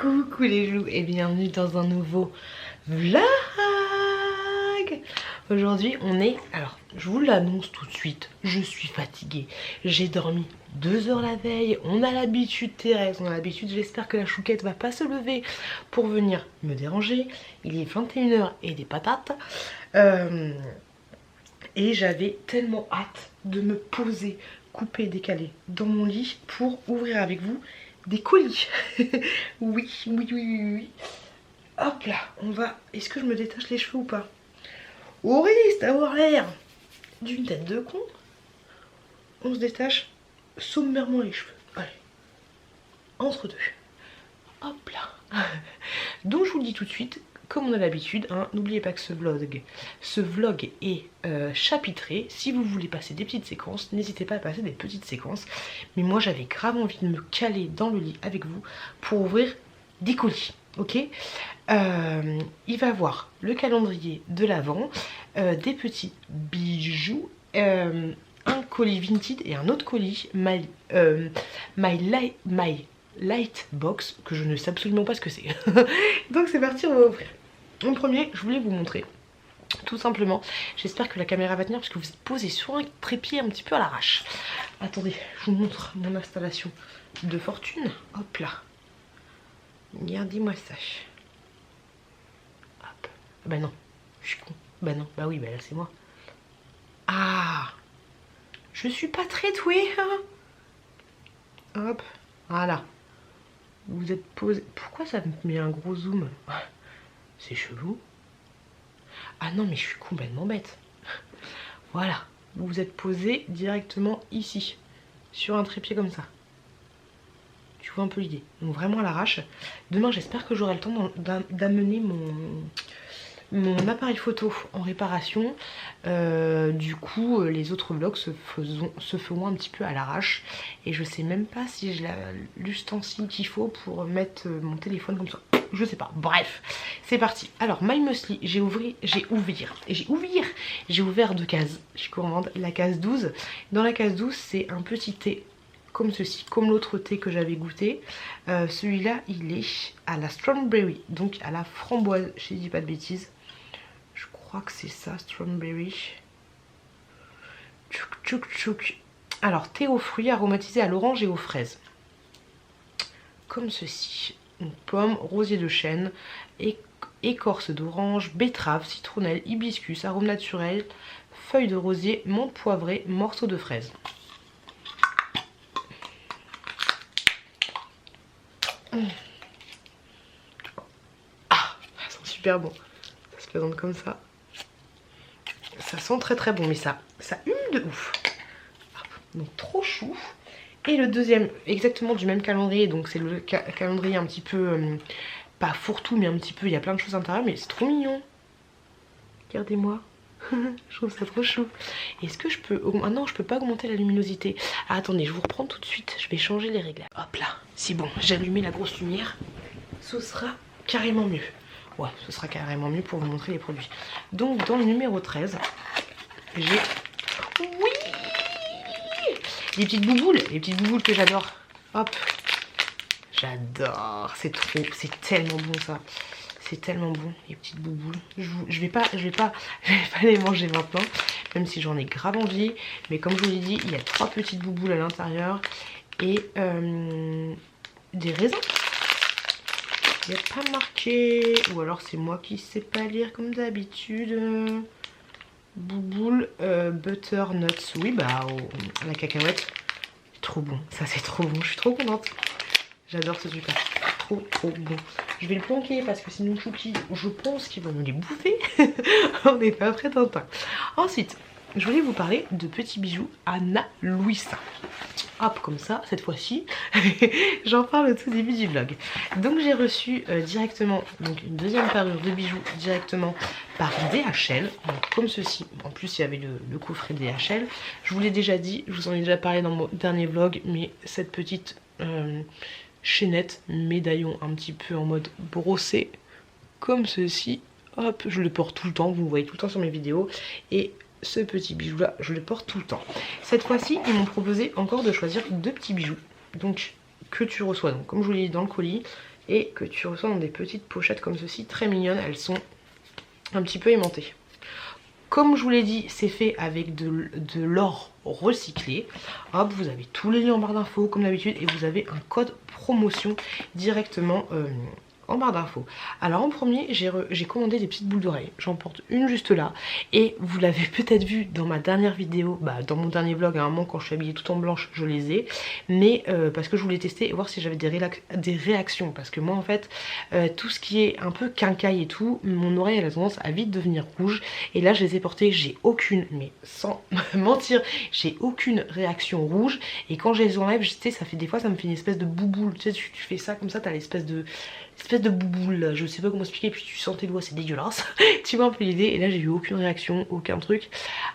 Coucou les joues et bienvenue dans un nouveau vlog. Aujourd'hui on est, alors je vous l'annonce tout de suite, je suis fatiguée. J'ai dormi 2 heures la veille, on a l'habitude Thérèse, on a l'habitude, j'espère que la chouquette va pas se lever pour venir me déranger. Il est 21 h et des patates. Et j'avais tellement hâte de me poser, couper, décaler dans mon lit pour ouvrir avec vous des colis. oui. Hop là, on va... Est-ce que je me détache les cheveux ou pas? Au risque d'avoir l'air d'une tête de con, on se détache sommairement les cheveux. Allez, entre deux. Hop là. Donc je vous le dis tout de suite, comme on a l'habitude, hein, n'oubliez pas que ce vlog est chapitré. Si vous voulez passer des petites séquences, n'hésitez pas à passer des petites séquences. Mais moi j'avais grave envie de me caler dans le lit avec vous pour ouvrir des colis. Ok, il va y avoir le calendrier de l'Avent, des petits bijoux, un colis Vinted et un autre colis My Light Box, que je ne sais absolument pas ce que c'est. Donc c'est parti, on va ouvrir. En premier, je voulais vous montrer, tout simplement, j'espère que la caméra va tenir parce que vous êtes posé sur un trépied un petit peu à l'arrache. Attendez, je vous montre mon installation de fortune. Hop là. Regardez-moi ça. Hop. Bah non, je suis con. Bah non, bah oui, bah là c'est moi. Ah, je suis pas très douée, hein. Hop, voilà. Vous êtes posé. Pourquoi ça me met un gros zoom? C'est chelou. Ah non, mais je suis complètement bête. Voilà, vous vous êtes posé directement ici, sur un trépied comme ça. Tu vois un peu l'idée. Donc vraiment à l'arrache. Demain, j'espère que j'aurai le temps d'amener mon appareil photo en réparation. Du coup, les autres vlogs se feront un petit peu à l'arrache. Et je sais même pas si j'ai l'ustensile qu'il faut pour mettre mon téléphone comme ça. Je sais pas. Bref, c'est parti. Alors, My Muesli, j'ai ouvert 2 cases. Je suis gourmande. La case 12. Dans la case 12, c'est un petit thé comme ceci, comme l'autre thé que j'avais goûté. Celui-là, il est à la strawberry, donc à la framboise, je dis pas de bêtises. Je crois que c'est ça, strawberry. Tchouk. Alors, thé aux fruits aromatisé à l'orange et aux fraises. Comme ceci. Une pomme, rosier de chêne, écorce d'orange, betterave, citronnelle, hibiscus, arôme naturel, feuilles de rosier, menthe poivrée, morceaux de fraise. Ah, ça sent super bon. Ça se présente comme ça. Ça sent très bon, mais ça hume de ouf. Donc trop chou. Et le deuxième, exactement du même calendrier, donc c'est le calendrier un petit peu, pas fourre-tout, mais un petit peu, il y a plein de choses à l'intérieur, mais c'est trop mignon. Regardez-moi. Je trouve ça trop chou. Est-ce que je peux... Ah non, je peux pas augmenter la luminosité. Ah, attendez, je vous reprends tout de suite. Je vais changer les réglages. Hop là. C'est bon, j'ai allumé la grosse lumière. Ce sera carrément mieux. Ouais, ce sera carrément mieux pour vous montrer les produits. Donc, dans le numéro 13, j'ai... Oui, les petites bouboules que j'adore. Hop. J'adore. C'est tellement bon ça. C'est tellement bon, les petites bouboules. Je vais pas les manger maintenant, même si j'en ai grave envie. Mais comme je vous l'ai dit, il y a 3 petites bouboules à l'intérieur et des raisins. Il n'y a pas marqué, ou alors c'est moi qui sais pas lire comme d'habitude. Bouboule, butternuts, oui bah la cacahuète. Trop bon, ça c'est trop bon, je suis trop contente. J'adore ce truc là. Trop bon. Je vais le planquer parce que sinon Chouki, je pense qu'il va me les bouffer. On n'est pas prêt d'un temps. Ensuite, je voulais vous parler de petits bijoux Ana Luisa. Hop, comme ça, cette fois-ci, j'en parle au tout début du vlog. Donc j'ai reçu directement donc une deuxième parure de bijoux directement par DHL. Donc, comme ceci. En plus, il y avait le coffret DHL. Je vous l'ai déjà dit, je vous en ai déjà parlé dans mon dernier vlog, mais cette petite... chaînette, médaillon un petit peu en mode brossé comme ceci. Hop, je le porte tout le temps, vous le voyez tout le temps sur mes vidéos. Et ce petit bijou là, je le porte tout le temps. Cette fois-ci, ils m'ont proposé encore de choisir 2 petits bijoux. Donc, que tu reçois. Donc, comme je vous l'ai dit dans le colis, et que tu reçois dans des petites pochettes comme ceci, très mignonnes. Elles sont un petit peu aimantées. Comme je vous l'ai dit, c'est fait avec de l'or recyclé. Hop, vous avez tous les liens en barre d'infos comme d'habitude et vous avez un code promotion directement en barre d'infos. Alors en premier, j'ai commandé des petites boules d'oreilles. J'en porte une juste là. Et vous l'avez peut-être vu dans ma dernière vidéo, dans mon dernier vlog, à un moment quand je suis habillée tout en blanche, je les ai. Mais parce que je voulais tester et voir si j'avais des réactions. Parce que moi en fait, tout ce qui est un peu quincaille et tout, mon oreille elle a tendance à vite devenir rouge. Et là je les ai portées, j'ai aucune, mais sans mentir, j'ai aucune réaction rouge. Et quand je les enlève, tu sais, ça fait des fois, ça me fait une espèce de bouboule. Tu sais, tu fais ça comme ça, t'as l'espèce de bouboule là, je sais pas comment expliquer, puis tu sens tes doigts, c'est dégueulasse. Tu vois un peu l'idée, et là j'ai eu aucune réaction, aucun truc.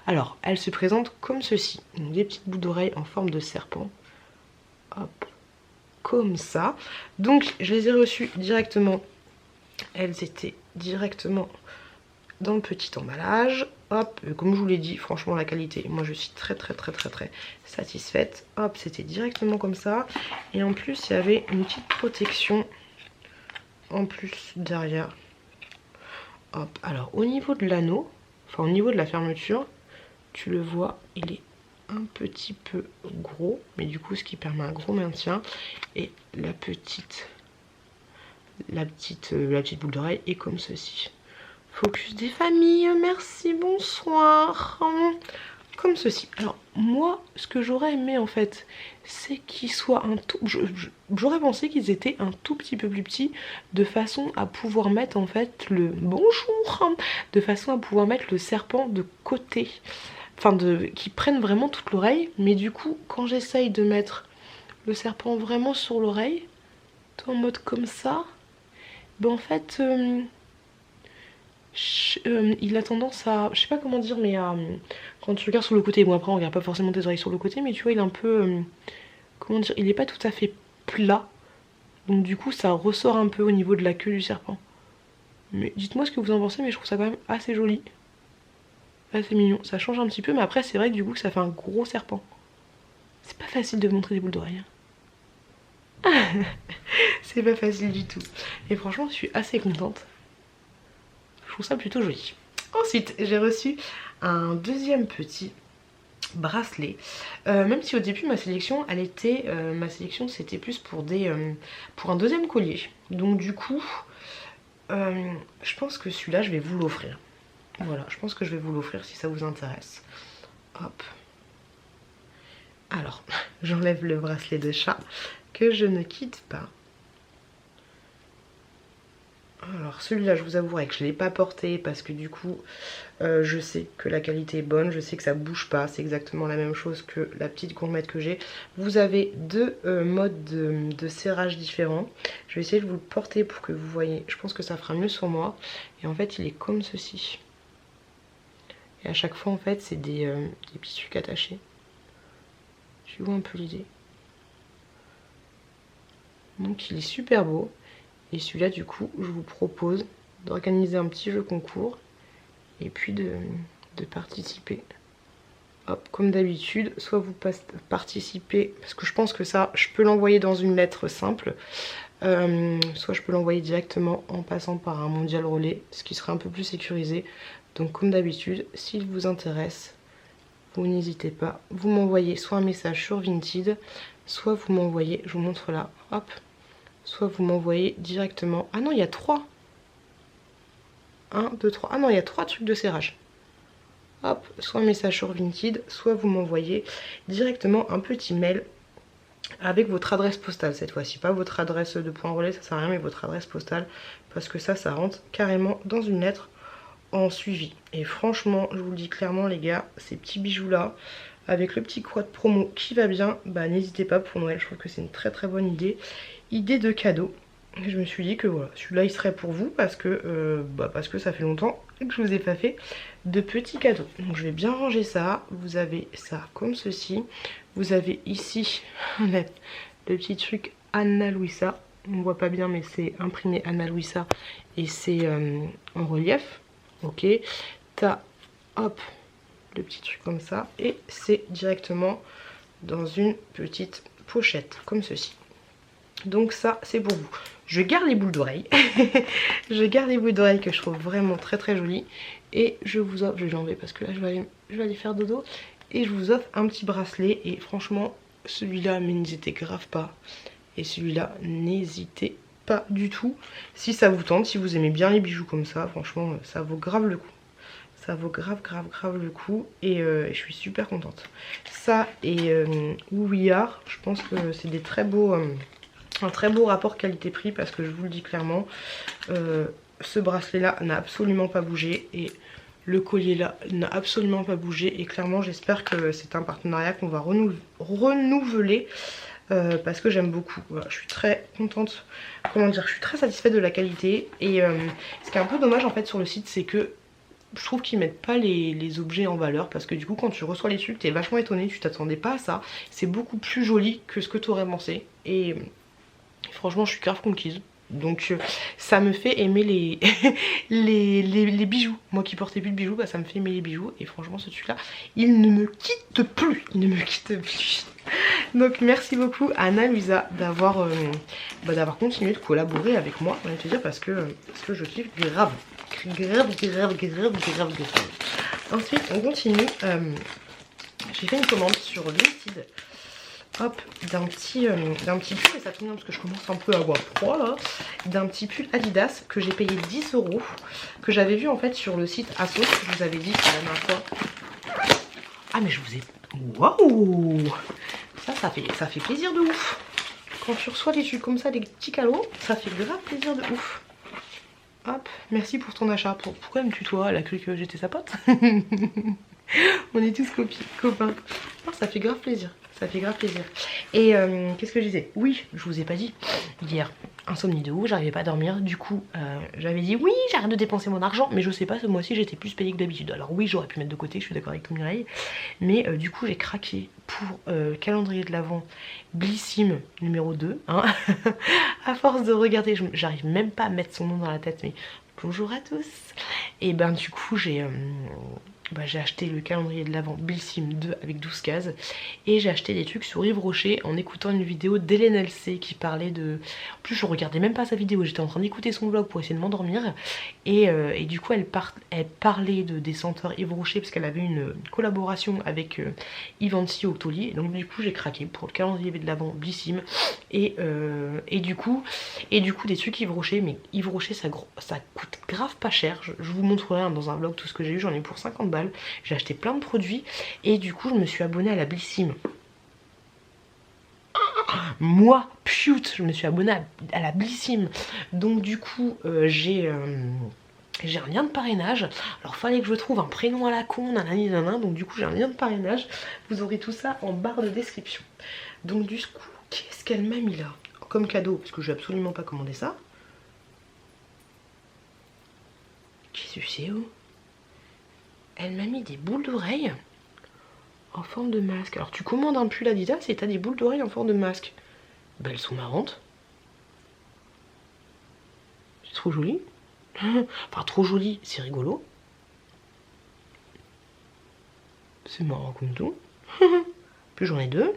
Alors, elle se présente comme ceci, donc des petites boules d'oreilles en forme de serpent. Hop, comme ça. Donc je les ai reçues directement, elles étaient directement dans le petit emballage. Hop, comme je vous l'ai dit, franchement la qualité, moi je suis très satisfaite. Hop, c'était directement comme ça. Et en plus il y avait une petite protection en plus derrière. Hop, alors au niveau de l'anneau, enfin au niveau de la fermeture, tu le vois, il est un petit peu gros, mais du coup ce qui permet un gros maintien. Et la petite boule d'oreille est comme ceci. Focus des familles, merci, bonsoir. Comme ceci. Alors moi, ce que j'aurais aimé en fait, c'est qu'ils soient un tout... J'aurais pensé qu'ils étaient un tout petit peu plus petits, de façon à pouvoir mettre en fait le... Bonjour. De façon à pouvoir mettre le serpent de côté. Enfin, qu'ils prennent vraiment toute l'oreille. Mais du coup, quand j'essaye de mettre le serpent vraiment sur l'oreille, en mode comme ça, ben en fait... il a tendance à, je sais pas comment dire, mais quand tu regardes sur le côté, bon après on regarde pas forcément tes oreilles sur le côté, mais tu vois il est un peu, comment dire, il est pas tout à fait plat, donc du coup ça ressort un peu au niveau de la queue du serpent. Mais dites-moi ce que vous en pensez, mais je trouve ça quand même assez joli, assez mignon, ça change un petit peu, mais après c'est vrai que du coup ça fait un gros serpent. C'est pas facile de montrer des boules d'oreilles. C'est pas facile du tout, et franchement je suis assez contente. Je trouve ça plutôt joli. Ensuite, j'ai reçu un deuxième petit bracelet. Même si au début ma sélection, c'était plus pour pour un deuxième collier. Donc du coup, je pense que celui-là, je vais vous l'offrir. Voilà, je pense que je vais vous l'offrir si ça vous intéresse. Hop. Alors, j'enlève le bracelet de chat que je ne quitte pas. Alors celui-là je vous avouerai que je ne l'ai pas porté parce que du coup je sais que la qualité est bonne, je sais que ça bouge pas, c'est exactement la même chose que la petite gourmette que j'ai. Vous avez deux modes de serrage différents. Je vais essayer de vous le porter pour que vous voyez, je pense que ça fera mieux sur moi. Et en fait il est comme ceci. Et à chaque fois en fait c'est des petits trucs attachés. Tu vois un peu l'idée. Donc il est super beau. Et celui-là du coup je vous propose d'organiser un petit jeu concours et puis de participer. Hop, comme d'habitude, soit vous participez, parce que je pense que ça je peux l'envoyer dans une lettre simple, soit je peux l'envoyer directement en passant par un mondial relais, ce qui serait un peu plus sécurisé. Donc comme d'habitude, s'il vous intéresse, vous n'hésitez pas, vous m'envoyez soit un message sur Vinted, soit vous m'envoyez, je vous montre là, hop, soit vous m'envoyez directement... Ah non, il y a 3. 1, 2, 3. Ah non, il y a 3 trucs de serrage. Hop, soit un message sur Vinted, soit vous m'envoyez directement un petit mail avec votre adresse postale cette fois-ci. Pas votre adresse de point relais, ça sert à rien, mais votre adresse postale. Parce que ça rentre carrément dans une lettre en suivi. Et franchement, je vous le dis clairement les gars, ces petits bijoux-là, avec le petit code promo qui va bien, bah n'hésitez pas pour Noël. Je trouve que c'est une très bonne idée. Idée de cadeau. Je me suis dit que voilà, celui-là il serait pour vous parce que ça fait longtemps que je vous ai pas fait de petits cadeaux. Donc je vais bien ranger ça. Vous avez ça comme ceci. Vous avez ici le petit truc Anna Luisa. On voit pas bien mais c'est imprimé Anna Luisa et c'est en relief. Ok. T'as hop le petit truc comme ça et c'est directement dans une petite pochette comme ceci. Donc ça c'est pour vous. je garde les boules d'oreilles. Je garde les boules d'oreilles que je trouve vraiment très très jolies. Et je vous offre, je vais l'enlever parce que là je vais aller faire dodo. Et je vous offre un petit bracelet. Et franchement, celui-là, mais n'hésitez grave pas. Et celui-là, n'hésitez pas du tout. Si ça vous tente, si vous aimez bien les bijoux comme ça, franchement, ça vaut grave le coup. Ça vaut grave le coup. Et je suis super contente. Ça et We Are, je pense que c'est des très beaux... un très beau rapport qualité-prix parce que je vous le dis clairement, ce bracelet là n'a absolument pas bougé et le collier là n'a absolument pas bougé et clairement j'espère que c'est un partenariat qu'on va renouveler parce que j'aime beaucoup. Voilà, je suis très contente, comment dire, je suis très satisfaite de la qualité et ce qui est un peu dommage en fait sur le site c'est que je trouve qu'ils mettent pas les objets en valeur parce que du coup quand tu reçois les trucs t'es vachement étonné, tu t'attendais pas à ça, c'est beaucoup plus joli que ce que tu aurais pensé et franchement je suis grave conquise. Donc ça me fait aimer les bijoux. Moi qui portais plus de bijoux, bah, ça me fait aimer les bijoux. Et franchement ce truc là, il ne me quitte plus. Il ne me quitte plus. Donc merci beaucoup Anna Luisa d'avoir continué de collaborer avec moi, on va te dire, parce que je kiffe grave. Ensuite on continue. J'ai fait une commande sur Vinted. Hop, d'un petit pull, et ça tombe bien parce que je commence un peu à avoir froid là, d'un petit pull Adidas que j'ai payé 10 €, que j'avais vu en fait sur le site Asos, je vous avais dit la dernière fois. Ah mais je vous ai... Waouh, ça fait plaisir de ouf. Quand tu reçois des trucs comme ça, des petits cadeaux, ça fait grave plaisir de ouf. Hop, merci pour ton achat. Pourquoi elle me tutoie? Elle a cru que j'étais sa pote. On est tous copains. Oh, ça fait grave plaisir. Ça fait grave plaisir. Et qu'est-ce que je disais? Oui, je vous ai pas dit. Hier, insomnie de ouf, j'arrivais pas à dormir. Du coup, j'avais dit oui, j'arrête de dépenser mon argent. Mais je sais pas, ce mois-ci, j'étais plus payée que d'habitude. Alors oui, j'aurais pu mettre de côté, je suis d'accord avec Mireille. Mais du coup, j'ai craqué pour calendrier de l'Avent Blissim numéro 2. Hein. À force de regarder, j'arrive même pas à mettre son nom dans la tête. Mais bonjour à tous. Et ben du coup, j'ai acheté le calendrier de l'Avent Blissim 2 avec 12 cases et j'ai acheté des trucs sur Yves Rocher en écoutant une vidéo d'Hélène LC qui parlait de... En plus je regardais même pas sa vidéo, j'étais en train d'écouter son vlog pour essayer de m'endormir et du coup elle parlait des senteurs Yves Rocher parce qu'elle avait une collaboration avec Ivancy Octoly et donc du coup j'ai craqué pour le calendrier de l'Avent Blissim et du coup des trucs Yves Rocher, mais Yves Rocher ça coûte grave pas cher, je vous montrerai hein, dans un vlog tout ce que j'ai eu, j'en ai pour 50 balles. J'ai acheté plein de produits et du coup je me suis abonnée à la Blissim. Moi, pute, je me suis abonnée à la Blissim. Donc du coup j'ai un lien de parrainage. Alors fallait que je trouve un prénom à la con, nanani nanana. Donc du coup j'ai un lien de parrainage. Vous aurez tout ça en barre de description. Donc du coup, qu'est-ce qu'elle m'a mis là comme cadeau? Parce que je vais absolument pas commander ça. Qu'est-ce que c'est oh? Elle m'a mis des boules d'oreilles en forme de masque. Alors tu commandes un pull Adidas et t'as des boules d'oreilles en forme de masque. Bah elles sont marrantes. C'est trop joli. Enfin trop joli, c'est rigolo. C'est marrant comme tout. Puis j'en ai deux.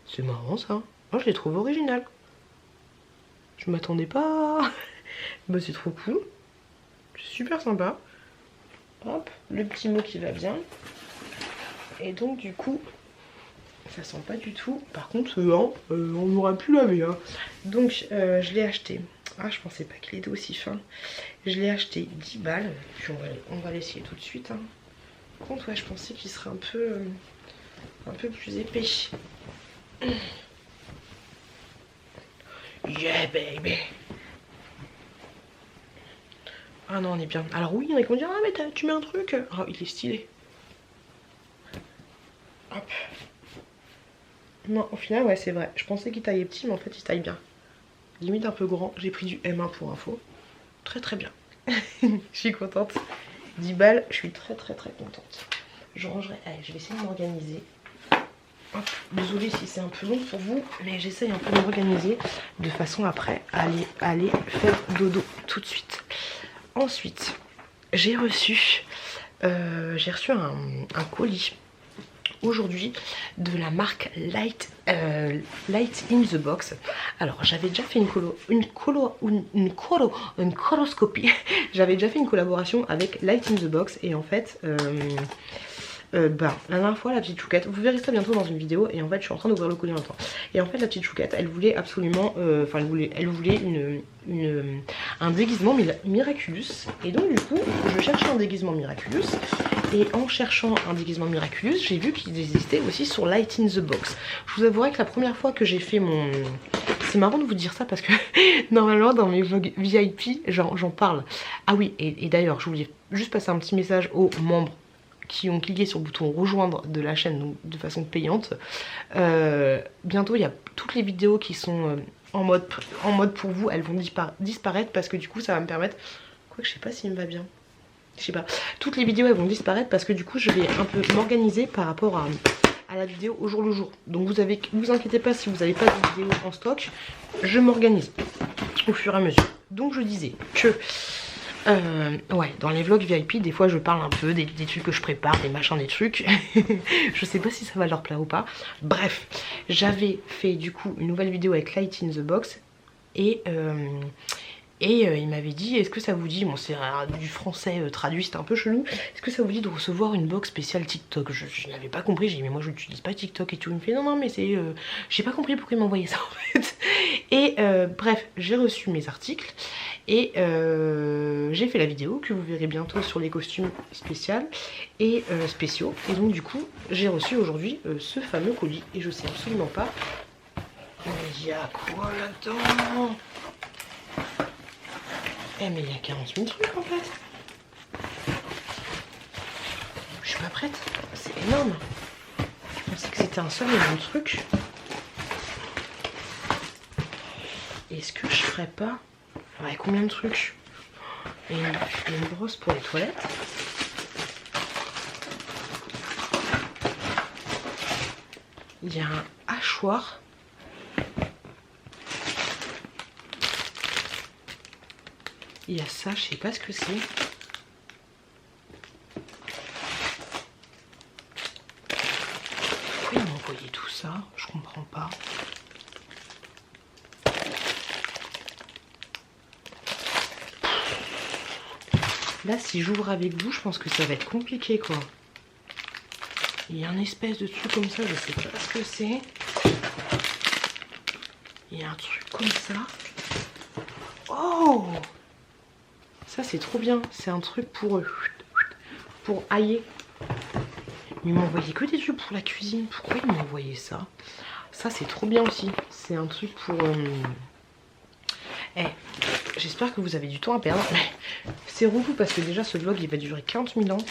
C'est marrant ça. Moi je les trouve originales. Je m'attendais pas. Bah c'est trop cool. C'est super sympa. Hop, le petit mot qui va bien. Et donc du coup, ça sent pas du tout. Par contre, on aurait pu laver. Hein. Donc je l'ai acheté. Ah, je pensais pas qu'il était aussi fin. Je l'ai acheté 10 balles. Puis on va l'essayer tout de suite. Hein. Par contre, ouais, je pensais qu'il serait un peu plus épais. Yeah baby. Ah non, on est bien. Alors oui, il y en a qui vont dire ah mais tu mets un truc. Ah il est stylé. Hop. Non, au final ouais c'est vrai. Je pensais qu'il taillait petit mais en fait il taille bien. Limite un peu grand. J'ai pris du M1 pour info. Très très bien. Je suis contente. 10 balles, je suis très contente. Je rangerai. Allez, je vais essayer de m'organiser. Désolée si c'est un peu long pour vous, mais j'essaye un peu de m'organiser de façon après à aller faire dodo tout de suite. Ensuite, j'ai reçu un colis aujourd'hui de la marque Light in the Box. Alors j'avais déjà fait une coloscopie. J'avais déjà fait une collaboration avec Light in the Box et en fait la dernière fois la petite chouquette, vous verrez ça bientôt dans une vidéo, et en fait je suis en train d'ouvrir le collier en même temps. Et en fait la petite chouquette elle voulait absolument, elle voulait un déguisement Miraculous. Et donc du coup je cherchais un déguisement Miraculous. Et en cherchant un déguisement Miraculous, j'ai vu qu'il existait aussi sur Light in the Box. Je vous avouerai que la première fois que j'ai fait mon... C'est marrant de vous dire ça parce que normalement dans mes vlogs VIP j'en parle. Ah oui, et d'ailleurs je voulais juste passer un petit message aux membres qui ont cliqué sur le bouton rejoindre de la chaîne, donc de façon payante. Bientôt il y a toutes les vidéos qui sont en mode pour vous, elles vont disparaître parce que du coup ça va me permettre... Quoi que je sais pas s'il me va bien. Je sais pas. Toutes les vidéos elles vont disparaître parce que du coup je vais un peu m'organiser par rapport à la vidéo au jour le jour. Donc vous inquiétez pas si vous n'avez pas de vidéo en stock, je m'organise au fur et à mesure. Donc je disais que ouais, dans les vlogs VIP, des fois je parle un peu des trucs que je prépare, des machins, des trucs. Je sais pas si ça va leur plaire ou pas. Bref, j'avais fait du coup une nouvelle vidéo avec Light in the Box et il m'avait dit, est-ce que ça vous dit, bon c'est du français traduit, c'était un peu chelou, est-ce que ça vous dit de recevoir une box spéciale TikTok? Je n'avais pas compris, j'ai dit mais moi je n'utilise pas TikTok et tout. Il me fait non mais c'est... j'ai pas compris pourquoi il m'envoyait ça en fait. Et bref, j'ai reçu mes articles et j'ai fait la vidéo que vous verrez bientôt sur les costumes spéciaux et spéciaux. Et donc du coup j'ai reçu aujourd'hui ce fameux colis et je sais absolument pas... Il y a quoi là-dedans? Eh mais il y a 40 000 trucs en fait. Je suis pas prête. C'est énorme. Je pensais que c'était un seul et même truc. Est-ce que je ferais pas... Ouais, combien de trucs? Et une brosse pour les toilettes. Il y a un hachoir. Il y a ça, je sais pas ce que c'est. Pourquoi il m'a envoyé tout ça? Je comprends pas. Là, si j'ouvre avec vous, je pense que ça va être compliqué, quoi. Il y a un espèce de truc comme ça, je sais pas ce que c'est. Il y a un truc comme ça. Oh! Ça, c'est trop bien. C'est un truc pour ailler. Il m'a envoyé que des trucs pour la cuisine. Pourquoi il m'a envoyé ça? Ça, c'est trop bien aussi. C'est un truc pour... j'espère que vous avez du temps à perdre. C'est relou parce que déjà, ce vlog, il va durer 40 000 ans.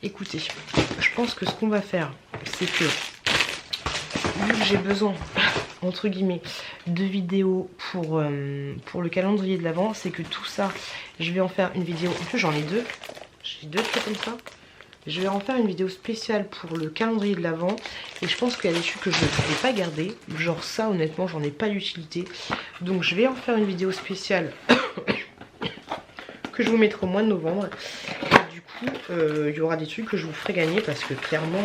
Écoutez, je pense que ce qu'on va faire, c'est que... vu que j'ai besoin... entre guillemets de vidéos pour le calendrier de l'Avent, c'est que tout ça je vais en faire une vidéo. En plus j'en ai deux, j'ai deux trucs comme ça. Je vais en faire une vidéo spéciale pour le calendrier de l'Avent et je pense qu'il y a des trucs que je ne vais pas garder, genre ça honnêtement j'en ai pas d'utilité, donc je vais en faire une vidéo spéciale que je vous mettrai au mois de novembre. Et du coup il y aura des trucs que je vous ferai gagner parce que clairement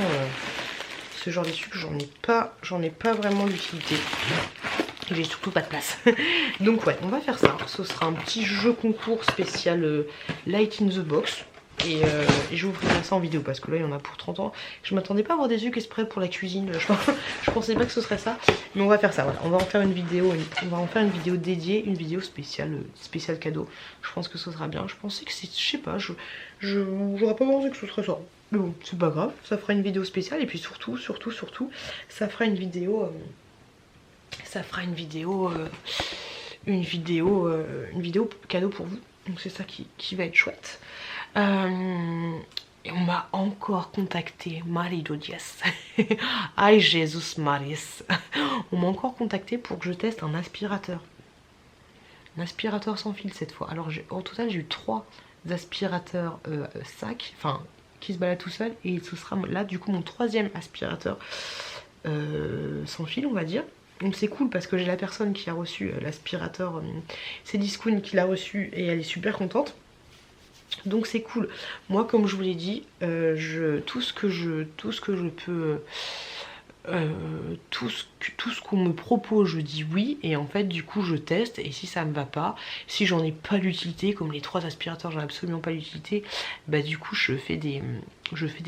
ce genre de trucs j'en ai pas vraiment d'utilité. J'ai surtout pas de place. Donc ouais, on va faire ça. Ce sera un petit jeu concours spécial Light in the Box. Et je vous ferai ça en vidéo parce que là il y en a pour 30 ans. Je m'attendais pas à avoir des trucs exprès pour la cuisine. Je pensais pas que ce serait ça. Mais on va faire ça, voilà. On va en faire une vidéo. On va en faire une vidéo dédiée, une vidéo spéciale cadeau. Je pense que ce sera bien. Je pensais que c'est... Je sais pas, j'aurais pas pensé que ce serait ça. Mais bon, c'est pas grave, ça fera une vidéo spéciale et puis surtout, ça fera une vidéo... une vidéo cadeau pour vous. Donc c'est ça qui va être chouette. Et on m'a encore contacté, Marido Dias. Ay Jesus Maris. On m'a encore contacté pour que je teste un aspirateur. Un aspirateur sans fil cette fois. Alors au total j'ai eu 3 aspirateurs sacs, enfin qui se baladent tout seul. Et ce sera là du coup mon 3e aspirateur sans fil on va dire. Donc c'est cool parce que j'ai la personne qui a reçu l'aspirateur, c'est Discoun qui l'a reçu et elle est super contente. Donc c'est cool. Moi comme je vous l'ai dit, tout ce que je peux... tout ce qu'on me propose je dis oui, et en fait du coup je teste, et si ça me va pas, si j'en ai pas l'utilité, comme les 3 aspirateurs j'en ai absolument pas l'utilité, bah du coup je fais des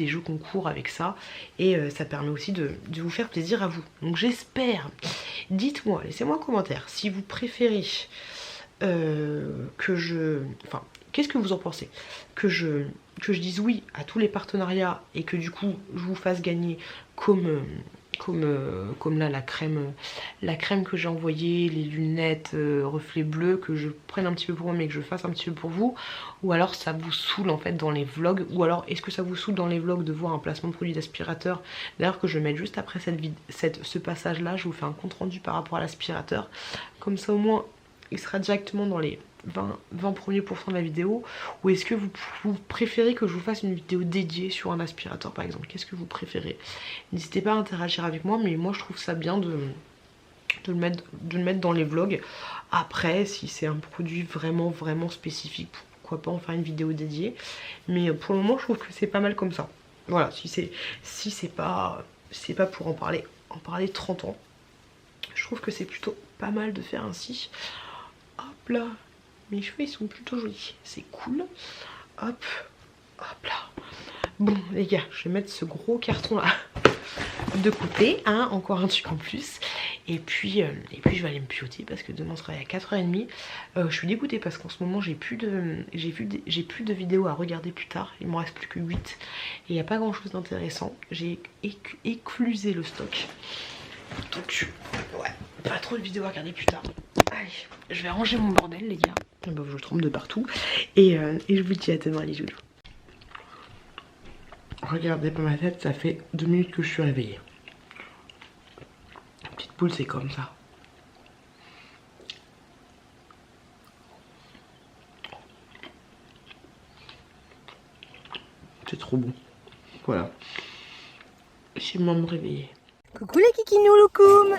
jeux concours avec ça, et ça permet aussi de vous faire plaisir à vous. Donc j'espère, dites-moi, laissez-moi un commentaire si vous préférez que je... Enfin, qu'est-ce que vous en pensez? Que je dise oui à tous les partenariats et que du coup je vous fasse gagner comme là la crème que j'ai envoyée, les lunettes reflets bleus, que je prenne un petit peu pour moi mais que je fasse un petit peu pour vous, ou alors ça vous saoule en fait dans les vlogs, ou alors est-ce que ça vous saoule dans les vlogs de voir un placement de produit d'aspirateur, d'ailleurs que je vais mettre juste après ce passage là, je vous fais un compte rendu par rapport à l'aspirateur, comme ça au moins il sera directement dans les 20 premiers pourcents de la vidéo, ou est-ce que vous préférez que je vous fasse une vidéo dédiée sur un aspirateur par exemple? Qu'est-ce que vous préférez? N'hésitez pas à interagir avec moi, mais moi je trouve ça bien de le mettre dans les vlogs. Après si c'est un produit vraiment spécifique, pourquoi pas en faire une vidéo dédiée, mais pour le moment je trouve que c'est pas mal comme ça. Voilà, si c'est pas pour en parler 30 ans, je trouve que c'est plutôt pas mal de faire ainsi. Hop là, mes cheveux ils sont plutôt jolis, c'est cool. Hop, hop là. Bon les gars, je vais mettre ce gros carton là de côté, hein, encore un truc en plus. Et puis je vais aller me pioter parce que demain on sera à 4h30. Je suis dégoûtée parce qu'en ce moment j'ai plus de vidéos à regarder plus tard. Il m'en reste plus que 8 et il n'y a pas grand chose d'intéressant. J'ai éclusé le stock. Donc ouais, pas trop de vidéos à regarder plus tard. Allez, je vais ranger mon bordel les gars. Bah, je trempe de partout. Et je vous dis à demain les loulous. Regardez pas ma tête, ça fait 2 minutes que je suis réveillée. La petite poule c'est comme ça. C'est trop bon. Voilà. J'ai le moment de me réveiller. Coucou les kikinous loukoum.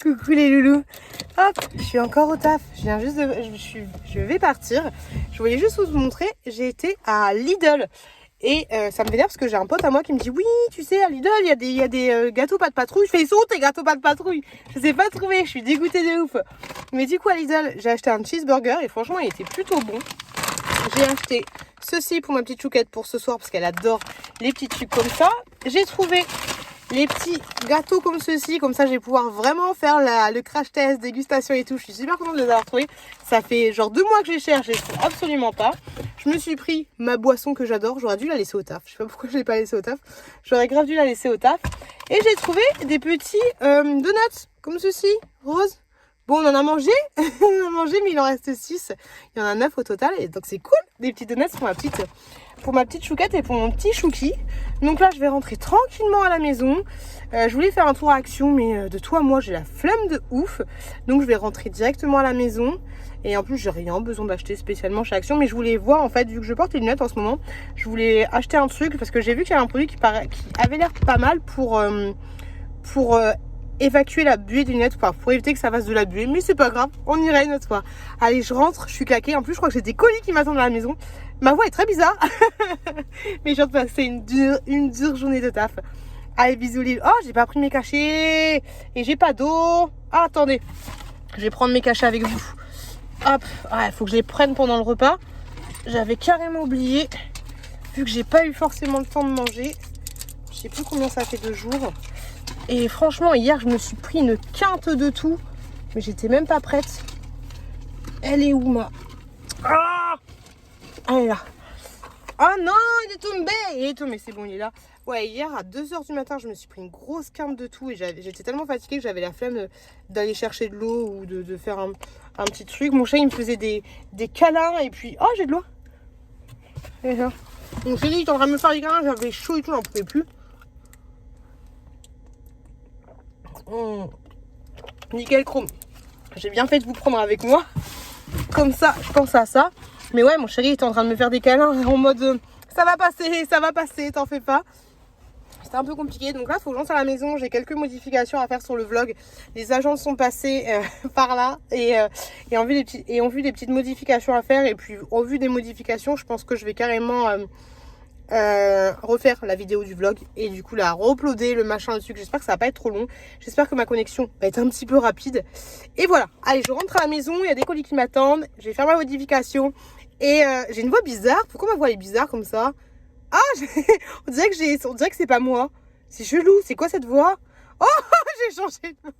Coucou les loulous. Hop, je suis encore au taf. Je viens juste je vais partir. Je voulais juste vous montrer, j'ai été à Lidl. Et ça me vénère parce que j'ai un pote à moi qui me dit oui, tu sais, à Lidl, il y a des gâteaux pas de patrouille. Je fais, ils sont où tes gâteaux pas de patrouille? Je sais pas trouver, je suis dégoûtée de ouf. Mais du coup, à Lidl, j'ai acheté un cheeseburger et franchement, il était plutôt bon. J'ai acheté ceci pour ma petite chouquette pour ce soir parce qu'elle adore les petits trucs comme ça. J'ai trouvé les petits gâteaux comme ceci, comme ça je vais pouvoir vraiment faire le crash test, dégustation et tout. Je suis super contente de les avoir trouvés. Ça fait genre 2 mois que je les cherche, je les trouve absolument pas. Je me suis pris ma boisson que j'adore, j'aurais dû la laisser au taf. Je sais pas pourquoi je l'ai pas laissée au taf. J'aurais grave dû la laisser au taf. Et j'ai trouvé des petits donuts comme ceci, rose. Bon, on en a mangé, mais il en reste 6. Il y en a 9 au total, et donc c'est cool. Des petits donuts pour ma petite chouquette et pour mon petit chouki. Donc là, je vais rentrer tranquillement à la maison. Je voulais faire un tour à Action, mais de toi, moi, j'ai la flemme de ouf. Donc je vais rentrer directement à la maison. Et en plus, j'ai rien besoin d'acheter spécialement chez Action. Mais je voulais voir, en fait, vu que je porte les lunettes en ce moment, je voulais acheter un truc parce que j'ai vu qu'il y avait un produit qui avait l'air pas mal pour évacuer la buée des lunettes, pour éviter que ça fasse de la buée, mais c'est pas grave, on ira une autre fois. Allez, je rentre, je suis claquée. En plus, je crois que j'ai des colis qui m'attendent à la maison. Ma voix est très bizarre, mais je viens de passer une dure journée de taf. Allez, bisous Lille. Oh, j'ai pas pris mes cachets et j'ai pas d'eau. Ah, attendez, je vais prendre mes cachets avec vous. Hop, il faut que je les prenne pendant le repas. J'avais carrément oublié, vu que j'ai pas eu forcément le temps de manger. Je sais plus combien ça fait de jours. Et franchement, hier, je me suis pris une quinte de tout. Mais j'étais même pas prête. Elle est où, ma... Ah, elle est là. Ah non, il est tombé. Il est tombé, c'est bon, il est là. Ouais, hier, à 2h du matin, je me suis pris une grosse quinte de tout. Et j'étais tellement fatiguée que j'avais la flemme d'aller chercher de l'eau ou de faire un petit truc. Mon chat, il me faisait des câlins. Et puis... Oh, j'ai de l'eau. Et là. Mon chéri, il est en train de me faire des câlins. J'avais chaud et tout, j'en pouvais plus. Nickel chrome. J'ai bien fait de vous prendre avec moi. Comme ça, je pense à ça. Mais ouais, mon chéri était en train de me faire des câlins en mode ça va passer, t'en fais pas. c'était un peu compliqué. Donc là, il faut que j'entre à la maison. J'ai quelques modifications à faire sur le vlog. Les agents sont passés par là et ont vu des petites modifications à faire. Et puis, au vu des modifications, je pense que je vais carrément refaire la vidéo du vlog et du coup la re-uploader le machin dessus. J'espère que ça va pas être trop long. J'espère que ma connexion va être un petit peu rapide. Et voilà. Allez, je rentre à la maison. Il y a des colis qui m'attendent. Je vais faire ma modification. Et j'ai une voix bizarre. Pourquoi ma voix est bizarre comme ça? Ah, on dirait que c'est pas moi. C'est chelou. C'est quoi cette voix? Oh, j'ai changé de voix.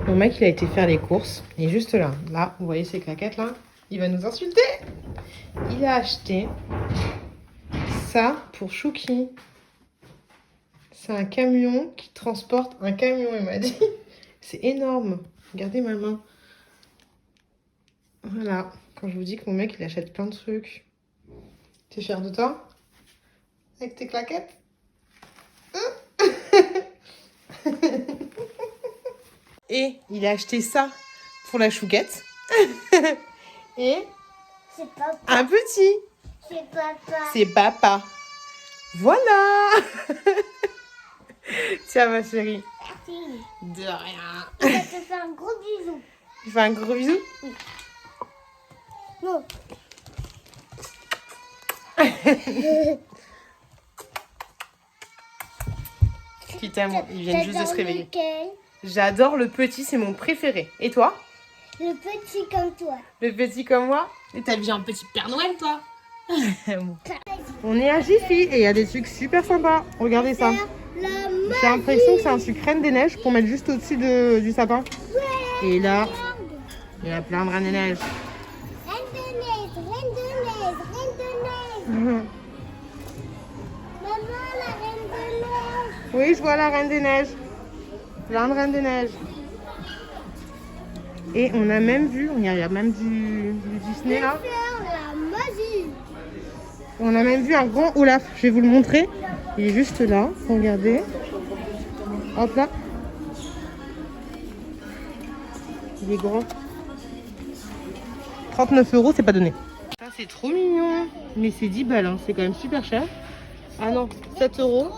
Mon mec, il a été faire les courses. Il est juste là. Là, vous voyez ces claquettes là? Il va nous insulter. Il a acheté ça pour Chouki. C'est un camion qui transporte un camion, il m'a dit. C'est énorme. Regardez ma main. Voilà. Quand je vous dis que mon mec, il achète plein de trucs. T'es fière de toi? Avec tes claquettes? Et il a acheté ça pour la chouquette. Et C'est papa. un petit. C'est papa. C'est papa. Voilà. Tiens ma chérie. Merci. De rien. Il va te faire un gros bisou. Tu fais un gros bisou? Non. Qui t'aime, ils viennent juste de se réveiller. Lequel? J'adore le petit, c'est mon préféré. Et toi? Le petit comme toi. Le petit comme moi? Et t'as bien un petit Père Noël toi? On est à Jiffy et il y a des trucs super sympas. Regardez ça. La J'ai l'impression que c'est un sucre Reine des Neiges pour mettre juste au-dessus du sapin. Et là, il y a plein de Reine des Neiges. Reine de neige, reine de neige, reine de neige. Maman, la reine de neige. Oui, je vois la Reine des Neiges. Plein de Reine des Neiges. Et on a même vu, il y a même du Disney là. Faire la magie. On a même vu un grand Olaf. Je vais vous le montrer. Il est juste là. Regardez. Hop là. Il est grand. 39 €, c'est pas donné. Ça, c'est trop mignon. Mais c'est 10 balles. Hein. C'est quand même super cher. Ah non, 7 €.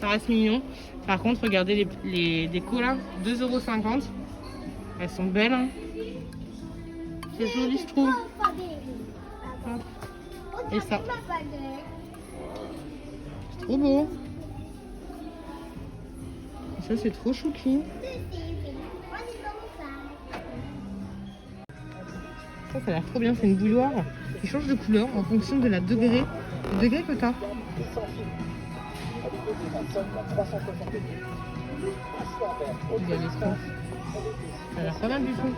Ça reste mignon. Par contre, regardez les décos là. 2,50 €. Elles sont belles. Hein. C'est joli, je trouve. Hop. Et ça. C'est trop beau. Et ça, c'est trop chouki. Ça a l'air trop bien. C'est une bouilloire qui change de couleur en fonction de le degré que tu as. Regardez ça. Ça a l'air pas mal du tout.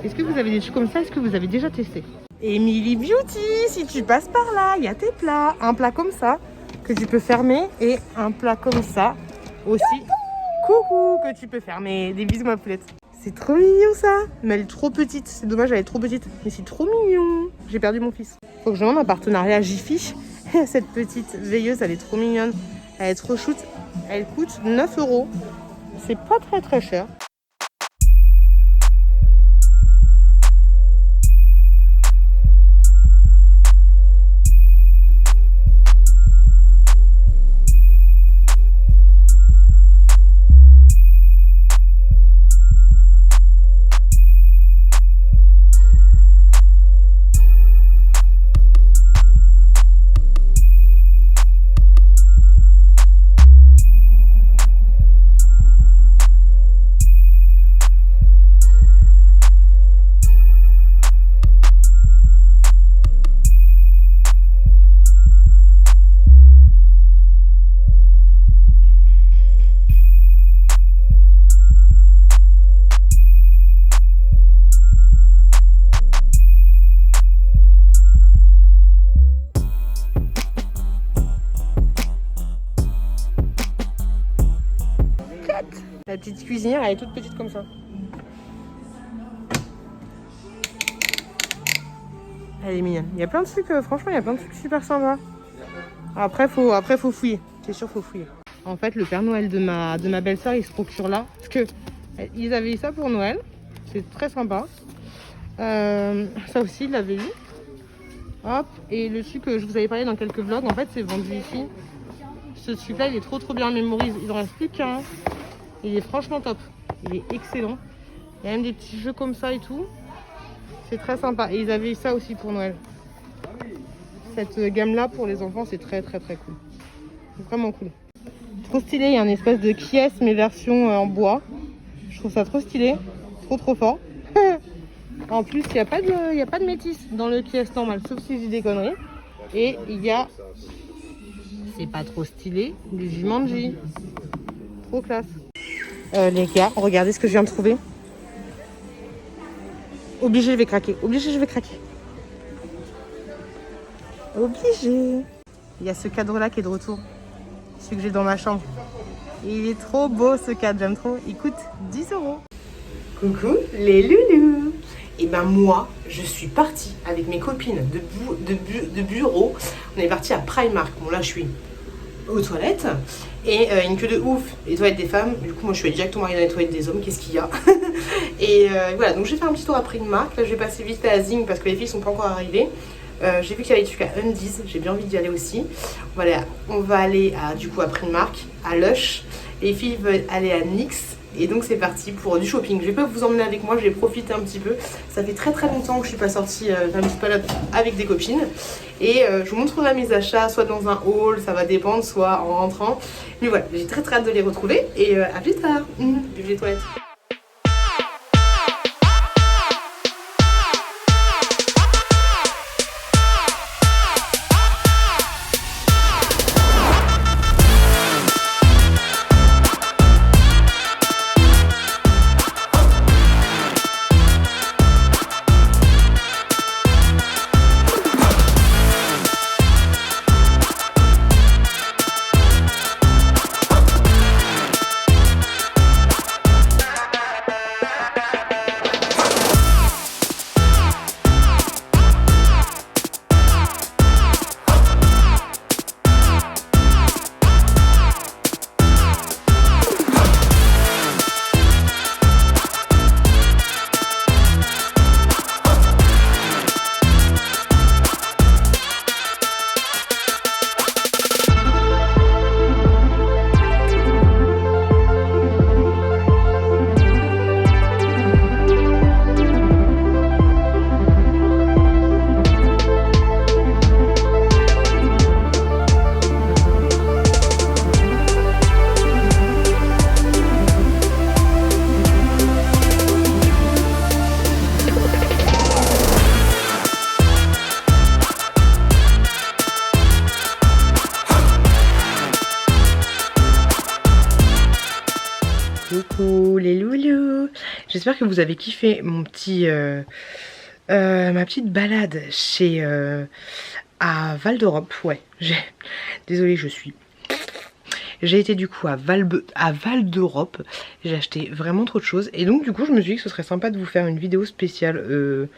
Est-ce que vous avez des trucs comme ça? Est-ce que vous avez déjà testé? Emily Beauty, si tu passes par là, il y a tes plats. Un plat comme ça que tu peux fermer et un plat comme ça aussi. Coucou, que tu peux fermer. Des bisous ma poulette. C'est trop mignon ça. Mais elle est trop petite. C'est dommage, elle est trop petite. Mais c'est trop mignon. J'ai perdu mon fils. Faut que je demande un partenariat à Jiffy. Cette petite veilleuse, elle est trop mignonne. Elle est trop shoot. Elle coûte 9 €. C'est pas très très cher. La petite cuisinière, elle est toute petite comme ça. Elle est mignonne. Il y a plein de trucs, franchement, il y a plein de trucs super sympas. Après, faut fouiller. C'est sûr, faut fouiller. En fait, le Père Noël de ma belle-sœur, il se procure là. Parce que ils avaient eu ça pour Noël. C'est très sympa. Ça aussi, il l'avait eu. Hop, et le sucre que je vous avais parlé dans quelques vlogs, en fait c'est vendu ici. Ce sucre là il est trop bien mémorisé, il en reste plus qu'un. Il est franchement top, il est excellent. Il y a même des petits jeux comme ça et tout. C'est très sympa, et ils avaient ça aussi pour Noël. Cette gamme là pour les enfants c'est très cool. C'est vraiment cool. Trop stylé, il y a un espèce de Kies mais version en bois. Je trouve ça trop stylé, trop fort. En plus, il n'y a pas de métis dans le Kies normal, sauf si je dis des conneries. Et il y a, c'est pas trop stylé, du Jumanji. Trop classe. Les gars, regardez ce que je viens de trouver. Obligé, je vais craquer. Obligé. Il y a ce cadre-là qui est de retour. Celui que j'ai dans ma chambre. Et il est trop beau ce cadre, j'aime trop. Il coûte 10 €. Coucou les loulous. Et ben moi, je suis partie avec mes copines de bureau. On est parti à Primark. Bon là, je suis aux toilettes. Et une queue de ouf, les toilettes des femmes. Du coup, moi, je suis directement arrivée dans les toilettes des hommes. Qu'est-ce qu'il y a? Et voilà, donc je vais faire un petit tour à Primark. Là, je vais passer vite à Zing parce que les filles sont pas encore arrivées. J'ai vu qu'il y avait des trucs à Undies. J'ai bien envie d'y aller aussi. Voilà, on va aller du coup à Primark, à Lush. Les filles veulent aller à NYX. Et donc c'est parti pour du shopping. Je vais pas vous emmener avec moi, je vais profiter un petit peu. Ça fait très longtemps que je suis pas sortie faire une petite balade avec des copines. Et je vous montrerai mes achats, soit dans un haul, ça va dépendre, soit en rentrant. Mais voilà, j'ai très hâte de les retrouver. Et à plus tard. Vive les toilettes. Coucou les loulous. J'espère que vous avez kiffé mon petit, ma petite balade chez à Val d'Europe. Ouais, désolée, j'ai été du coup à Val d'Europe. J'ai acheté vraiment trop de choses. Et donc du coup je me suis dit que ce serait sympa de vous faire une vidéo spéciale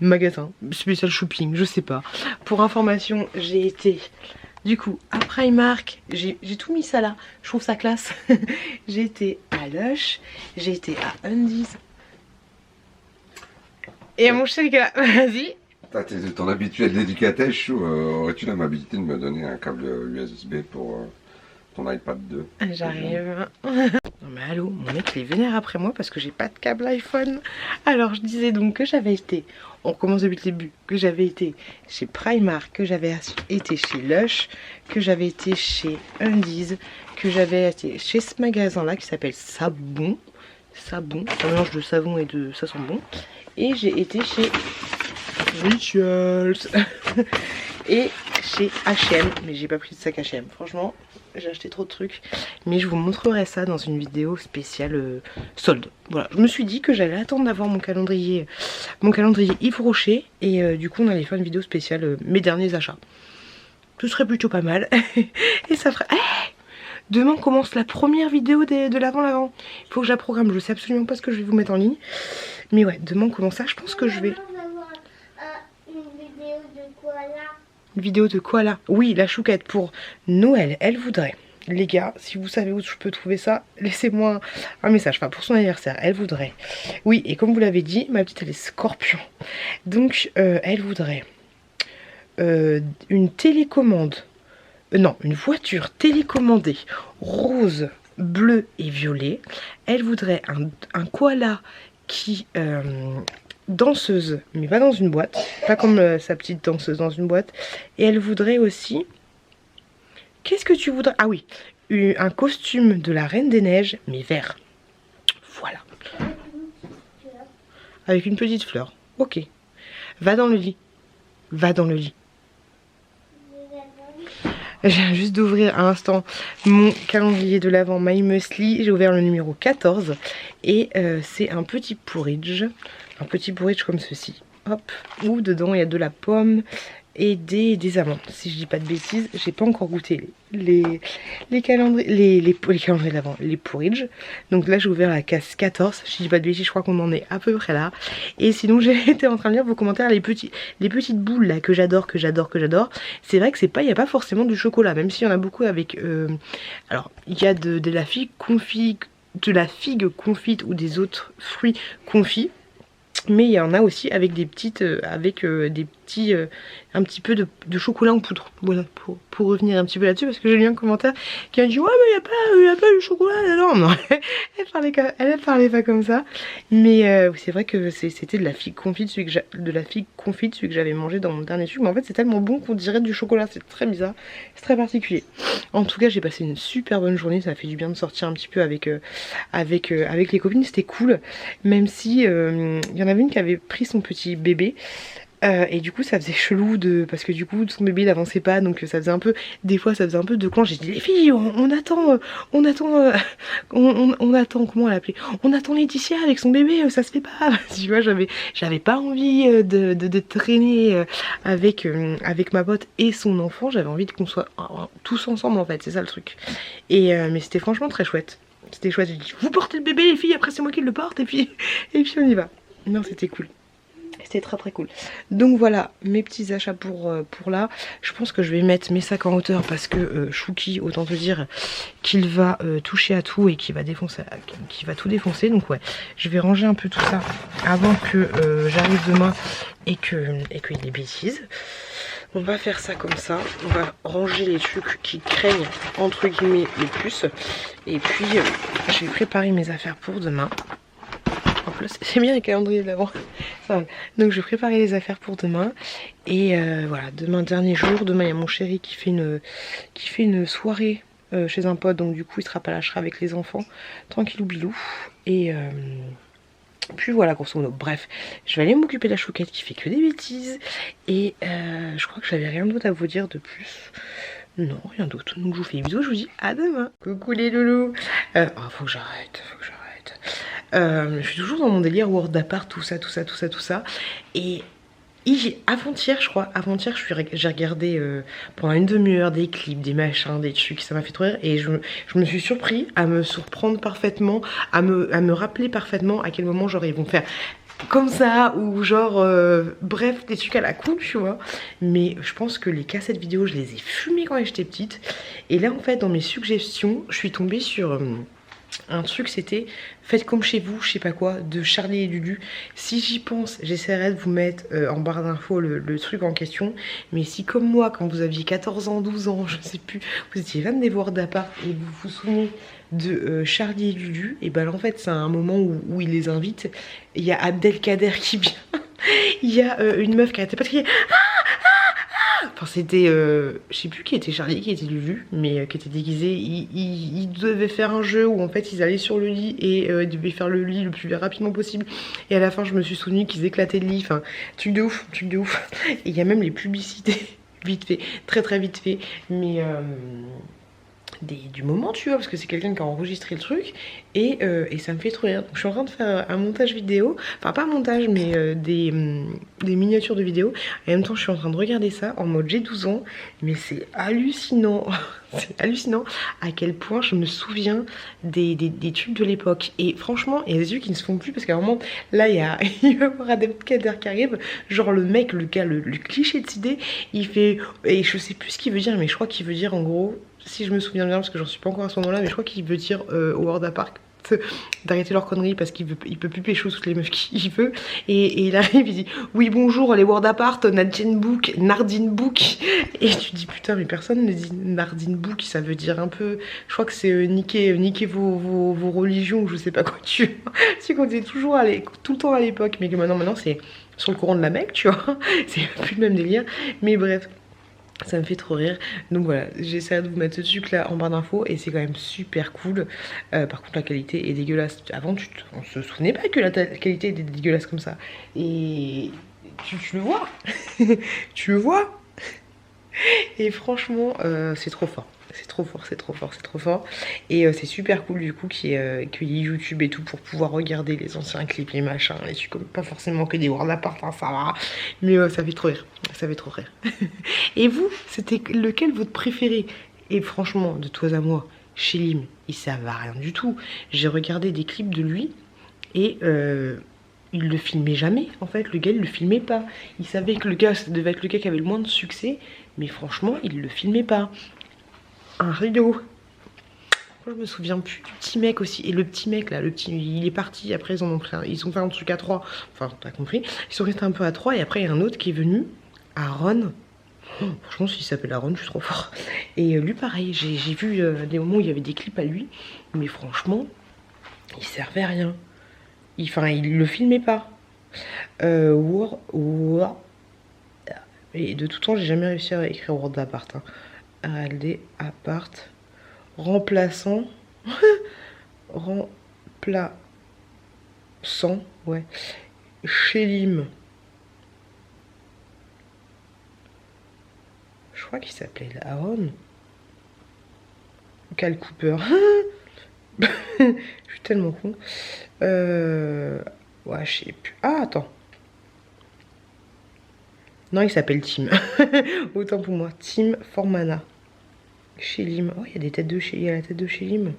magasin, spécial shopping, je sais pas. Pour information, j'ai été du coup à Primark, j'ai tout mis ça là, je trouve ça classe. J'ai été à Lush, j'ai été à Undies. Et à mon chéri là, vas-y. T'es ton habituel dédicatesse, aurais-tu l'amabilité de me donner un câble USB pour ton iPad 2? J'arrive. Non mais allô, mon mec il est vénère après moi parce que j'ai pas de câble iPhone. Alors je disais donc que j'avais été, on recommence depuis le début, que j'avais été chez Primark, que j'avais été chez Lush, que j'avais été chez Undies, que j'avais été chez ce magasin là qui s'appelle Sabon, un mélange de savon et de ça sent bon. Et j'ai été chez Rituals et chez H&M, mais j'ai pas pris de sac H&M. Franchement, j'ai acheté trop de trucs, mais je vous montrerai ça dans une vidéo spéciale solde. Voilà, je me suis dit que j'allais attendre d'avoir mon calendrier Yves Rocher et du coup on allait faire une vidéo spéciale mes derniers achats. Ce serait plutôt pas mal et ça ferait. Demain on commence la première vidéo de l'avant. Il faut que je la programme, je sais absolument pas ce que je vais vous mettre en ligne. Mais ouais, demain on commence ça, je pense que je vais... Une vidéo de koala. Oui, la chouquette pour Noël, elle voudrait. Les gars, si vous savez où je peux trouver ça, laissez-moi un message. Enfin, pour son anniversaire, elle voudrait. Oui, et comme vous l'avez dit, ma petite elle est scorpion. Donc, elle voudrait une télécommande. Non, une voiture télécommandée rose, bleu et violet. Elle voudrait un koala qui... danseuse, mais pas dans une boîte. Pas comme sa petite danseuse dans une boîte. Et elle voudrait aussi... Qu'est-ce que tu voudrais? Ah oui, un costume de la Reine des Neiges, mais vert. Voilà. Avec une petite fleur. Ok. Va dans le lit. Va dans le lit. Je viens juste d'ouvrir à l'instant mon calendrier de l'Avent My Muesli. J'ai ouvert le numéro 14. Et c'est un petit porridge. Un petit porridge comme ceci. Hop. Où dedans il y a de la pomme et des amandes. Si je dis pas de bêtises, j'ai pas encore goûté les calendriers, les calendriers d'avant, les porridge. Donc là j'ai ouvert la case 14. Si je dis pas de bêtises, je crois qu'on en est à peu près là. Et sinon j'ai été en train de lire vos commentaires, les petites boules là que j'adore. C'est vrai que c'est pas, il n'y a pas forcément du chocolat, même s'il y en a beaucoup avec. Alors il y a de la figue confite, ou des autres fruits confits. Mais il y en a aussi avec des petites, un petit peu de chocolat en poudre. Voilà, pour revenir un petit peu là-dessus, parce que j'ai lu un commentaire qui m'a dit ouais mais il n'y a pas du chocolat là-dedans. Non, elle parlait pas comme ça. Mais c'est vrai que c'était de la figue confite, celui que j'avais mangé dans mon dernier sucre. Mais en fait c'est tellement bon qu'on dirait du chocolat, c'est très bizarre, c'est très particulier. En tout cas j'ai passé une super bonne journée, ça a fait du bien de sortir un petit peu avec les copines, c'était cool. Même si il y en avait une qui avait pris son petit bébé. Et du coup ça faisait chelou parce que du coup son bébé il avançait pas, donc ça faisait un peu, des fois ça faisait un peu de clan. J'ai dit les filles on attend comment elle appelait, on attend Laetitia avec son bébé, ça se fait pas. Tu vois, j'avais pas envie de traîner avec ma pote et son enfant, j'avais envie qu'on soit tous ensemble en fait, c'est ça le truc. Et mais c'était franchement très chouette. C'était chouette, j'ai dit vous portez le bébé les filles, après c'est moi qui le porte et puis on y va. Non, c'était cool. C'était très très cool. Donc voilà mes petits achats pour là. Je pense que je vais mettre mes sacs en hauteur parce que Chouki, autant te dire qu'il va toucher à tout et qu'il va tout défoncer. Donc ouais, je vais ranger un peu tout ça avant que j'arrive demain et qu'il y ait des bêtises. On va faire ça comme ça. On va ranger les trucs qui craignent entre guillemets le plus. Et puis je vais préparer mes affaires pour demain. C'est bien les calendriers d'avant. Donc je vais préparer les affaires pour demain. Et voilà, demain dernier jour. Demain il y a mon chéri qui fait une soirée chez un pote. Donc du coup il sera pas là, je serai avec les enfants. Tranquillou bilou. Et puis voilà grosso modo. Bref, je vais aller m'occuper de la chouquette qui fait que des bêtises. Et je crois que j'avais rien d'autre à vous dire de plus. Non, rien d'autre. Donc je vous fais des bisous, je vous dis à demain. Coucou les loulous. Faut que j'arrête. Je suis toujours dans mon délire World d'Apart, tout ça. Et avant-hier, j'ai regardé pendant une demi-heure des clips, des machins, des trucs, ça m'a fait trop rire. Et je me suis surpris à me surprendre parfaitement, à me rappeler parfaitement à quel moment genre ils vont faire comme ça, ou genre bref, des trucs à la coupe, tu vois. Mais je pense que les cassettes vidéo, je les ai fumées quand j'étais petite. Et là en fait dans mes suggestions, je suis tombée sur un truc, c'était faites comme chez vous, je sais pas quoi, de Charlie et Lulu. Si j'y pense, j'essaierai de vous mettre en barre d'infos le truc en question. Mais si comme moi, quand vous aviez 14 ans, 12 ans, je sais plus, vous étiez fan des World d'Apart et vous vous souvenez de Charlie et Lulu, et ben là en fait c'est un moment où il les invite. Il y a Abdelkader qui vient. Il y a une meuf qui arrêtait pas de crier. Enfin c'était, je sais plus qui était Charlie, qui était Lulu, mais qui était déguisé. Ils devaient faire un jeu où en fait ils allaient sur le lit et ils devaient faire le lit le plus rapidement possible. Et à la fin je me suis souvenu qu'ils éclataient le lit, enfin truc de ouf. Et il y a même les publicités, vite fait, très vite fait, mais du moment tu vois, parce que c'est quelqu'un qui a enregistré le truc et ça me fait trop rire. Donc je suis en train de faire un montage vidéo, enfin pas un montage mais des miniatures de vidéo. Et en même temps je suis en train de regarder ça en mode j'ai 12 ans, mais c'est hallucinant. C'est hallucinant à quel point je me souviens des trucs de l'époque. Et franchement il y a des trucs qui ne se font plus, parce qu'à un moment là il va y avoir Abdelkader qui arrive, genre le mec, le gars, le cliché de idée, il fait, et je sais plus ce qu'il veut dire, mais je crois qu'il veut dire en gros, si je me souviens bien, parce que j'en suis pas encore à ce moment là, mais je crois qu'il veut dire World Apart d'arrêter leur connerie parce qu'il peut plus pécho toutes les meufs qu'il veut. Et il arrive, il dit oui bonjour les Word Apart, Nadine Book, Nardine Book. Et tu dis putain mais personne ne dit Nardine Book, ça veut dire un peu, je crois que c'est niquer vos religions ou je sais pas quoi tu vois. C'est qu'on était toujours tout le temps à l'époque, mais que maintenant c'est sur le courant de la Mecque tu vois. C'est plus le même délire, mais bref. Ça me fait trop rire. Donc voilà, j'essaie de vous mettre ce truc là en barre d'infos et c'est quand même super cool. Par contre la qualité est dégueulasse. Avant on se souvenait pas que la qualité était dégueulasse comme ça. Et tu le vois. Tu le vois. Et franchement c'est trop fort. C'est trop fort, c'est trop fort, c'est trop fort. Et c'est super cool du coup qu'il y ait YouTube et tout pour pouvoir regarder les anciens clips, les machins, les trucs comme pas forcément que des Word Apart, hein, ça va. Mais ça fait trop rire, ça fait trop rire. Et vous, c'était lequel votre préféré? Et franchement, de toi à moi, Shelim, il servait à rien du tout. J'ai regardé des clips de lui et il le filmait jamais. En fait, le gars, il le filmait pas. Il savait que le gars, ça devait être le gars qui avait le moins de succès, mais franchement, il le filmait pas. Un rideau. Je me souviens plus du petit mec aussi. Et le petit mec là, il est parti. Après ils ont fait un truc à 3. Enfin t'as compris. Ils sont restés un peu à 3. Et après il y a un autre qui est venu. Aaron. Oh, franchement s'il s'appelle Aaron je suis trop fort. Et lui pareil. J'ai vu des moments où il y avait des clips à lui. Mais franchement il servait à rien. Il le filmait pas. Et de tout temps j'ai jamais réussi à écrire Word Apart. Hein. RLD Apart remplaçant ouais Shelim, je crois qu'il s'appelait Aaron Cal Cooper. Je suis tellement con. Ouais je sais plus. Ah attends, non il s'appelle Tim. Autant pour moi. Tim Formana. Shelim. Oh, il y a des têtes de Shelim. Il y a la tête de Shelim.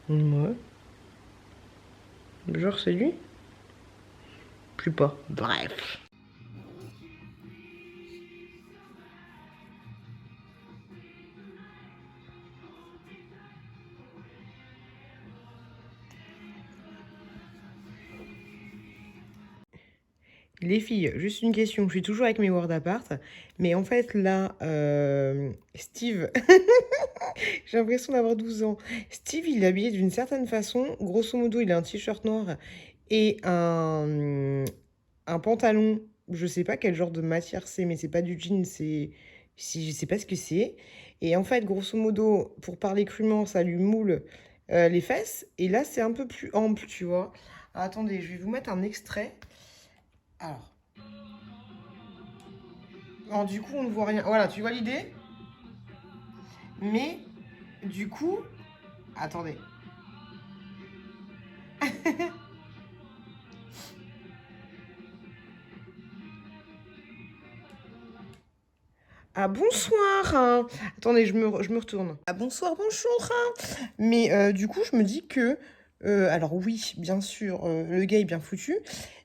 Ouais. Genre c'est lui? Plus pas. Bref. Les filles, juste une question, je suis toujours avec mes Word Apart, mais en fait là, Steve, j'ai l'impression d'avoir 12 ans. Steve, il est habillé d'une certaine façon, grosso modo, il a un t-shirt noir et un pantalon, je sais pas quel genre de matière c'est, mais c'est pas du jean, je sais pas ce que c'est. Et en fait, grosso modo, pour parler crûment, ça lui moule les fesses, et là c'est un peu plus ample, tu vois. Alors, attendez, je vais vous mettre un extrait. Alors, du coup, on ne voit rien. Voilà, tu vois l'idée? Mais, du coup... Attendez. Ah, bonsoir hein. Attendez, je me retourne. Ah, bonsoir, bonjour hein. Mais, du coup, je me dis que... alors oui, bien sûr, le gars est bien foutu,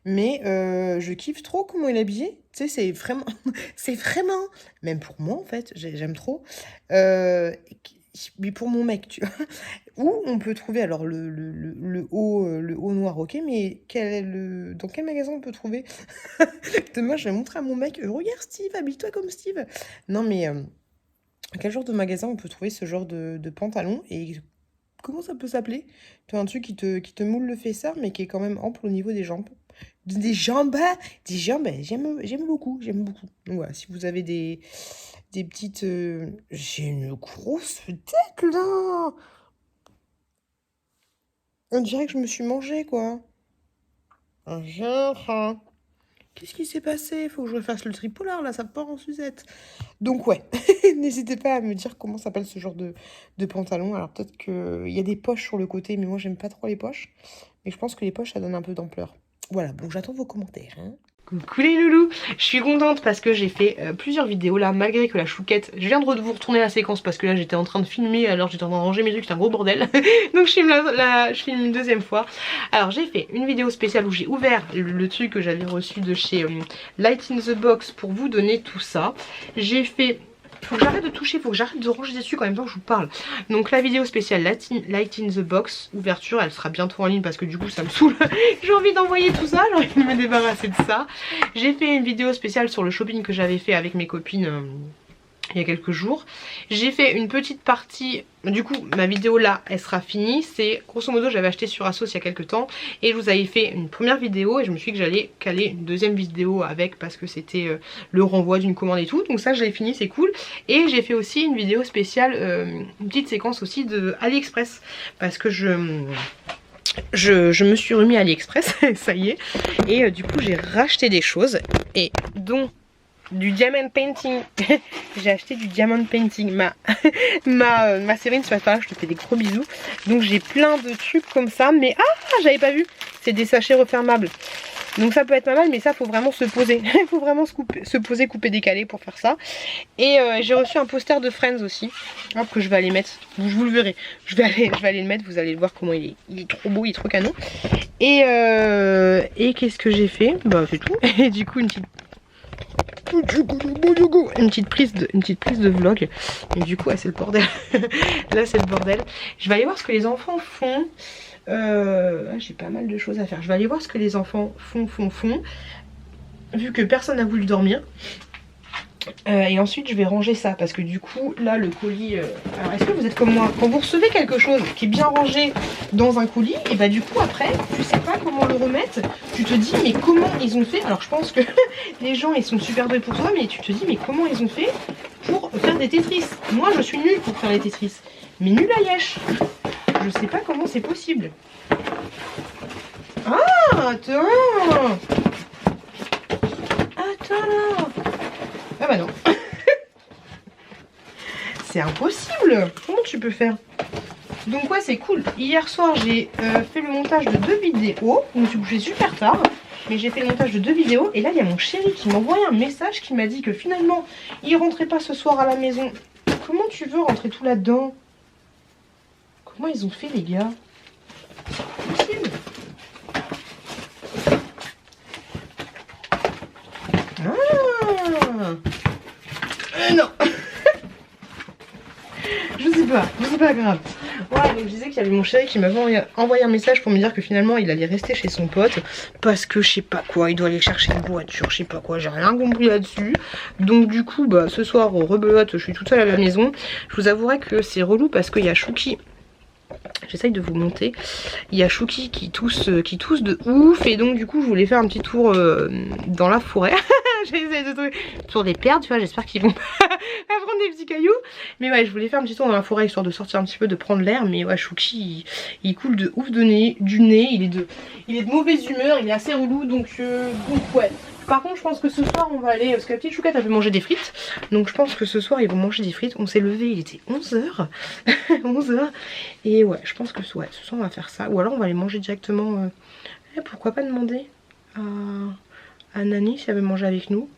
mais je kiffe trop comment il est habillé. Tu sais, c'est vraiment, c'est vraiment, même pour moi en fait, j'aime trop. Mais pour mon mec, tu vois. Où on peut trouver alors le haut noir, ok, mais dans quel magasin on peut trouver? Demain, je vais montrer à mon mec, regarde Steve, habille-toi comme Steve. Non mais quel genre de magasin on peut trouver ce genre de pantalon et comment ça peut s'appeler? Tu as un truc qui te moule le fessard, mais qui est quand même ample au niveau des jambes. Des jambes, j'aime beaucoup, j'aime beaucoup. Donc voilà, si vous avez des petites... J'ai une grosse tête, là. On dirait que je me suis mangée, quoi. Genre... Qu'est-ce qui s'est passé? Il faut que je refasse le tripolar, là, ça part en suzette. Donc ouais, n'hésitez pas à me dire comment s'appelle ce genre de pantalon. Alors peut-être qu'il y a des poches sur le côté, mais moi j'aime pas trop les poches. Mais je pense que les poches, ça donne un peu d'ampleur. Voilà, bon, j'attends vos commentaires. Hein. Coucou les loulous, je suis contente parce que j'ai fait plusieurs vidéos là, malgré que la chouquette, je viens de vous retourner la séquence parce que là j'étais en train de filmer, alors j'étais en train de ranger mes trucs, c'est un gros bordel. Donc je filme une deuxième fois. Alors j'ai fait une vidéo spéciale où j'ai ouvert le truc que j'avais reçu de chez Light in the Box pour vous donner tout ça. J'ai fait Faut que j'arrête de toucher, faut que j'arrête de ranger dessus quand même temps que je vous parle. Donc la vidéo spéciale Light in the Box, ouverture, elle sera bientôt en ligne parce que du coup ça me saoule. J'ai envie d'envoyer tout ça, j'ai envie de me débarrasser de ça. J'ai fait une vidéo spéciale sur le shopping que j'avais fait avec mes copines il y a quelques jours. J'ai fait une petite partie, du coup ma vidéo là elle sera finie. C'est grosso modo, j'avais acheté sur Asos il y a quelques temps et je vous avais fait une première vidéo et je me suis dit que j'allais caler une deuxième vidéo avec parce que c'était le renvoi d'une commande et tout. Donc ça je l'ai fini, c'est cool. Et j'ai fait aussi une vidéo spéciale, une petite séquence aussi de AliExpress parce que je me suis remis à AliExpress, ça y est. Et du coup j'ai racheté des choses et dont du diamond painting. J'ai acheté du diamond painting. Ma Cérine, c'est pas là, je te fais des gros bisous. Donc j'ai plein de trucs comme ça. Mais j'avais pas vu. C'est des sachets refermables. Donc ça peut être pas mal, mais ça faut vraiment se poser. Il faut vraiment se poser, couper, décaler pour faire ça. Et j'ai reçu un poster de Friends aussi. Hop, que je vais aller mettre. Vous le verrez. Je vais aller le mettre. Vous allez le voir comment il est trop beau, il est trop canon. Et qu'est-ce que j'ai fait? Bah c'est tout. Et du coup une petite prise de vlog. Et du coup c'est le bordel. Là c'est le bordel. Je vais aller voir ce que les enfants font. J'ai pas mal de choses à faire. Je vais aller voir ce que les enfants font. Vu que personne n'a voulu dormir. Et ensuite je vais ranger ça parce que du coup là le colis alors est-ce que vous êtes comme moi, quand vous recevez quelque chose qui est bien rangé dans un colis, et bah du coup après tu sais pas comment le remettre, tu te dis mais comment ils ont fait. Alors je pense que les gens ils sont super doués pour toi, mais tu te dis mais comment ils ont fait pour faire des Tetris. Moi je suis nulle pour faire les Tetris, mais nulle à Yesh. Je sais pas comment c'est possible. Ah attends là. Ah bah non. C'est impossible. Comment tu peux faire? Donc ouais c'est cool. Hier soir j'ai fait le montage de 2 vidéos. Donc du coup j'ai super tard. Mais j'ai fait le montage de 2 vidéos. Et là il y a mon chéri qui m'a envoyé un message qui m'a dit que finalement il rentrait pas ce soir à la maison. Comment tu veux rentrer tout là-dedans? Comment ils ont fait les gars? C'est pas possible. Non. je sais pas grave. Ouais, donc je disais qu'il y avait mon chéri qui m'avait envoyé un message pour me dire que finalement il allait rester chez son pote parce que je sais pas quoi, il doit aller chercher une voiture, je sais pas quoi, j'ai rien compris là-dessus. Donc du coup bah ce soir rebelote, je suis toute seule à la maison. Je vous avouerai que c'est relou parce qu'il y a Chouki. J'essaye de vous monter. Il y a Chouki qui tousse de ouf. Et donc du coup je voulais faire un petit tour dans la forêt. J'essaie de trouver sur des perles, tu vois, j'espère qu'ils vont pas prendre des petits cailloux. Mais ouais, je voulais faire un petit tour dans la forêt histoire de sortir un petit peu, de prendre l'air. Mais ouais, Chouki il coule de ouf du nez, il est de mauvaise humeur, il est assez relou. Donc ouais. Par contre je pense que ce soir on va aller, parce que la petite chouquette elle veut manger des frites. Donc je pense que ce soir ils vont manger des frites. On s'est levé, il était 11h. 11h. Et ouais, je pense que ouais, ce soir on va faire ça. Ou alors on va aller manger directement. Pourquoi pas demander à Nani si elle veut manger avec nous.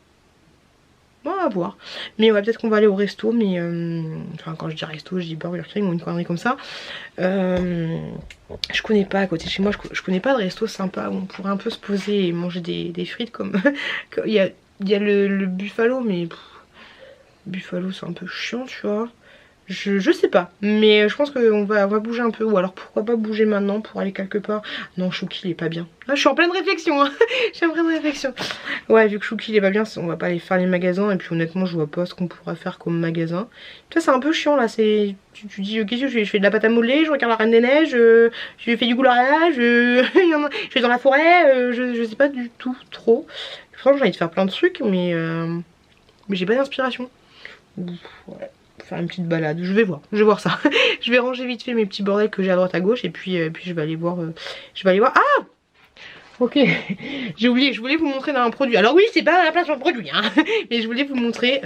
On va voir. Mais ouais, peut-être qu'on va aller au resto. Mais enfin quand je dis resto, je dis Burger King ou une connerie comme ça. Je connais pas à côté de chez moi, je connais pas de resto sympa où on pourrait un peu se poser et manger des frites comme... Il y a le Buffalo, mais Buffalo c'est un peu chiant, tu vois. Je sais pas, mais je pense qu'on va bouger un peu. Ou alors pourquoi pas bouger maintenant pour aller quelque part. Non, Chouki il est pas bien. Là je suis en pleine réflexion hein. Je suis en pleine réflexion. Ouais, vu que Chouki il est pas bien, on va pas aller faire les magasins. Et puis honnêtement je vois pas ce qu'on pourra faire comme magasin. Tu vois c'est un peu chiant là. Tu dis qu'est-ce que je fais de la pâte à modeler, je regarde la Reine des Neiges, je fais du goulash, je vais dans la forêt, je sais pas du tout trop. Franchement j'ai envie de faire plein de trucs mais j'ai pas d'inspiration. Ouais. Faire une petite balade, je vais voir ça. Je vais ranger vite fait mes petits bordels que j'ai à droite à gauche et puis je vais aller voir ah ok, j'ai oublié, je voulais vous montrer dans un produit. Alors oui c'est pas à la place d'un produit hein. Mais je voulais vous montrer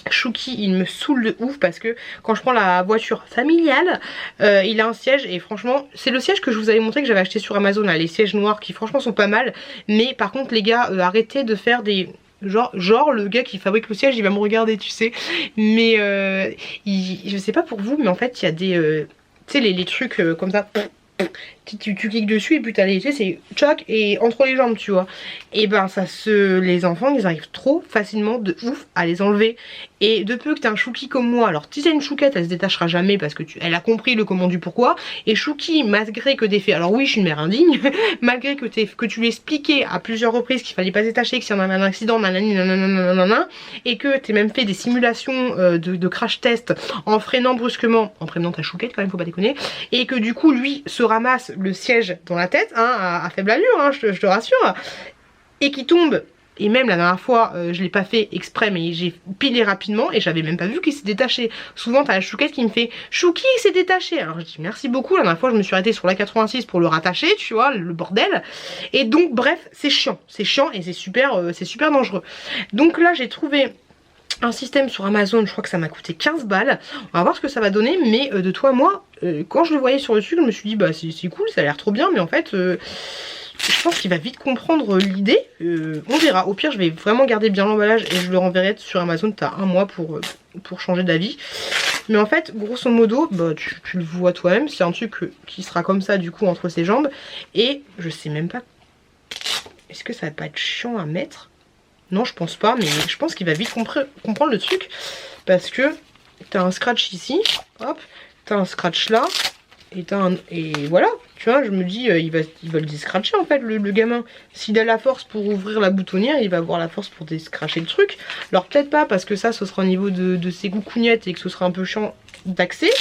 Chouki, il me saoule de ouf parce que quand je prends la voiture familiale, il a un siège et franchement c'est le siège que je vous avais montré que j'avais acheté sur Amazon là, les sièges noirs qui franchement sont pas mal. Mais par contre les gars arrêtez de faire des... Genre le gars qui fabrique le siège il va me regarder tu sais. Mais je sais pas pour vous mais en fait il y a des tu sais les trucs comme ça, tu cliques dessus et puis t'as les, tu sais c'est tchoc et entre les jambes tu vois. Et ben les enfants ils arrivent trop facilement de ouf à les enlever. Et de peu que t'es un Chouki comme moi, alors si c'est une chouquette, elle se détachera jamais parce que elle a compris le comment du pourquoi. Et Chouki, malgré que t'aies fait, alors oui je suis une mère indigne, malgré que tu lui expliquais à plusieurs reprises qu'il fallait pas se détacher, que si on avait un accident, nanani, nanana, et que t'aies même fait des simulations de crash test en freinant brusquement, en prévenant ta chouquette quand même, faut pas déconner, et que du coup lui se ramasse le siège dans la tête, hein, à faible allure, hein, je te rassure, et qui tombe. Et même la dernière fois, je l'ai pas fait exprès, mais j'ai pilé rapidement et j'avais même pas vu qu'il s'est détaché. Souvent, t'as la chouquette qui me fait « Chouki, il s'est détaché !» Alors je dis merci beaucoup. La dernière fois, je me suis arrêtée sur la 86 pour le rattacher, tu vois, le bordel. Et donc, bref, c'est chiant et c'est super dangereux. Donc là, j'ai trouvé un système sur Amazon, je crois que ça m'a coûté 15 balles. On va voir ce que ça va donner, mais de toi à moi, quand je le voyais sur le site, je me suis dit bah c'est cool, ça a l'air trop bien, mais en fait... je pense qu'il va vite comprendre l'idée, on verra. Au pire je vais vraiment garder bien l'emballage et je le renverrai sur Amazon, t'as un mois pour changer d'avis. Mais en fait grosso modo, bah, tu le vois toi-même, c'est un truc qui sera comme ça du coup entre ses jambes. Et je sais même pas, est-ce que ça va pas être chiant à mettre? Non je pense pas, mais je pense qu'il va vite comprendre le truc. Parce que t'as un scratch ici, hop, t'as un scratch là. Et voilà, tu vois, je me dis, il va le déscratcher en fait, le gamin. S'il a la force pour ouvrir la boutonnière, il va avoir la force pour déscratcher le truc. Alors peut-être pas, parce que ça, ce sera au niveau de ses coucougnettes et que ce sera un peu chiant d'accès.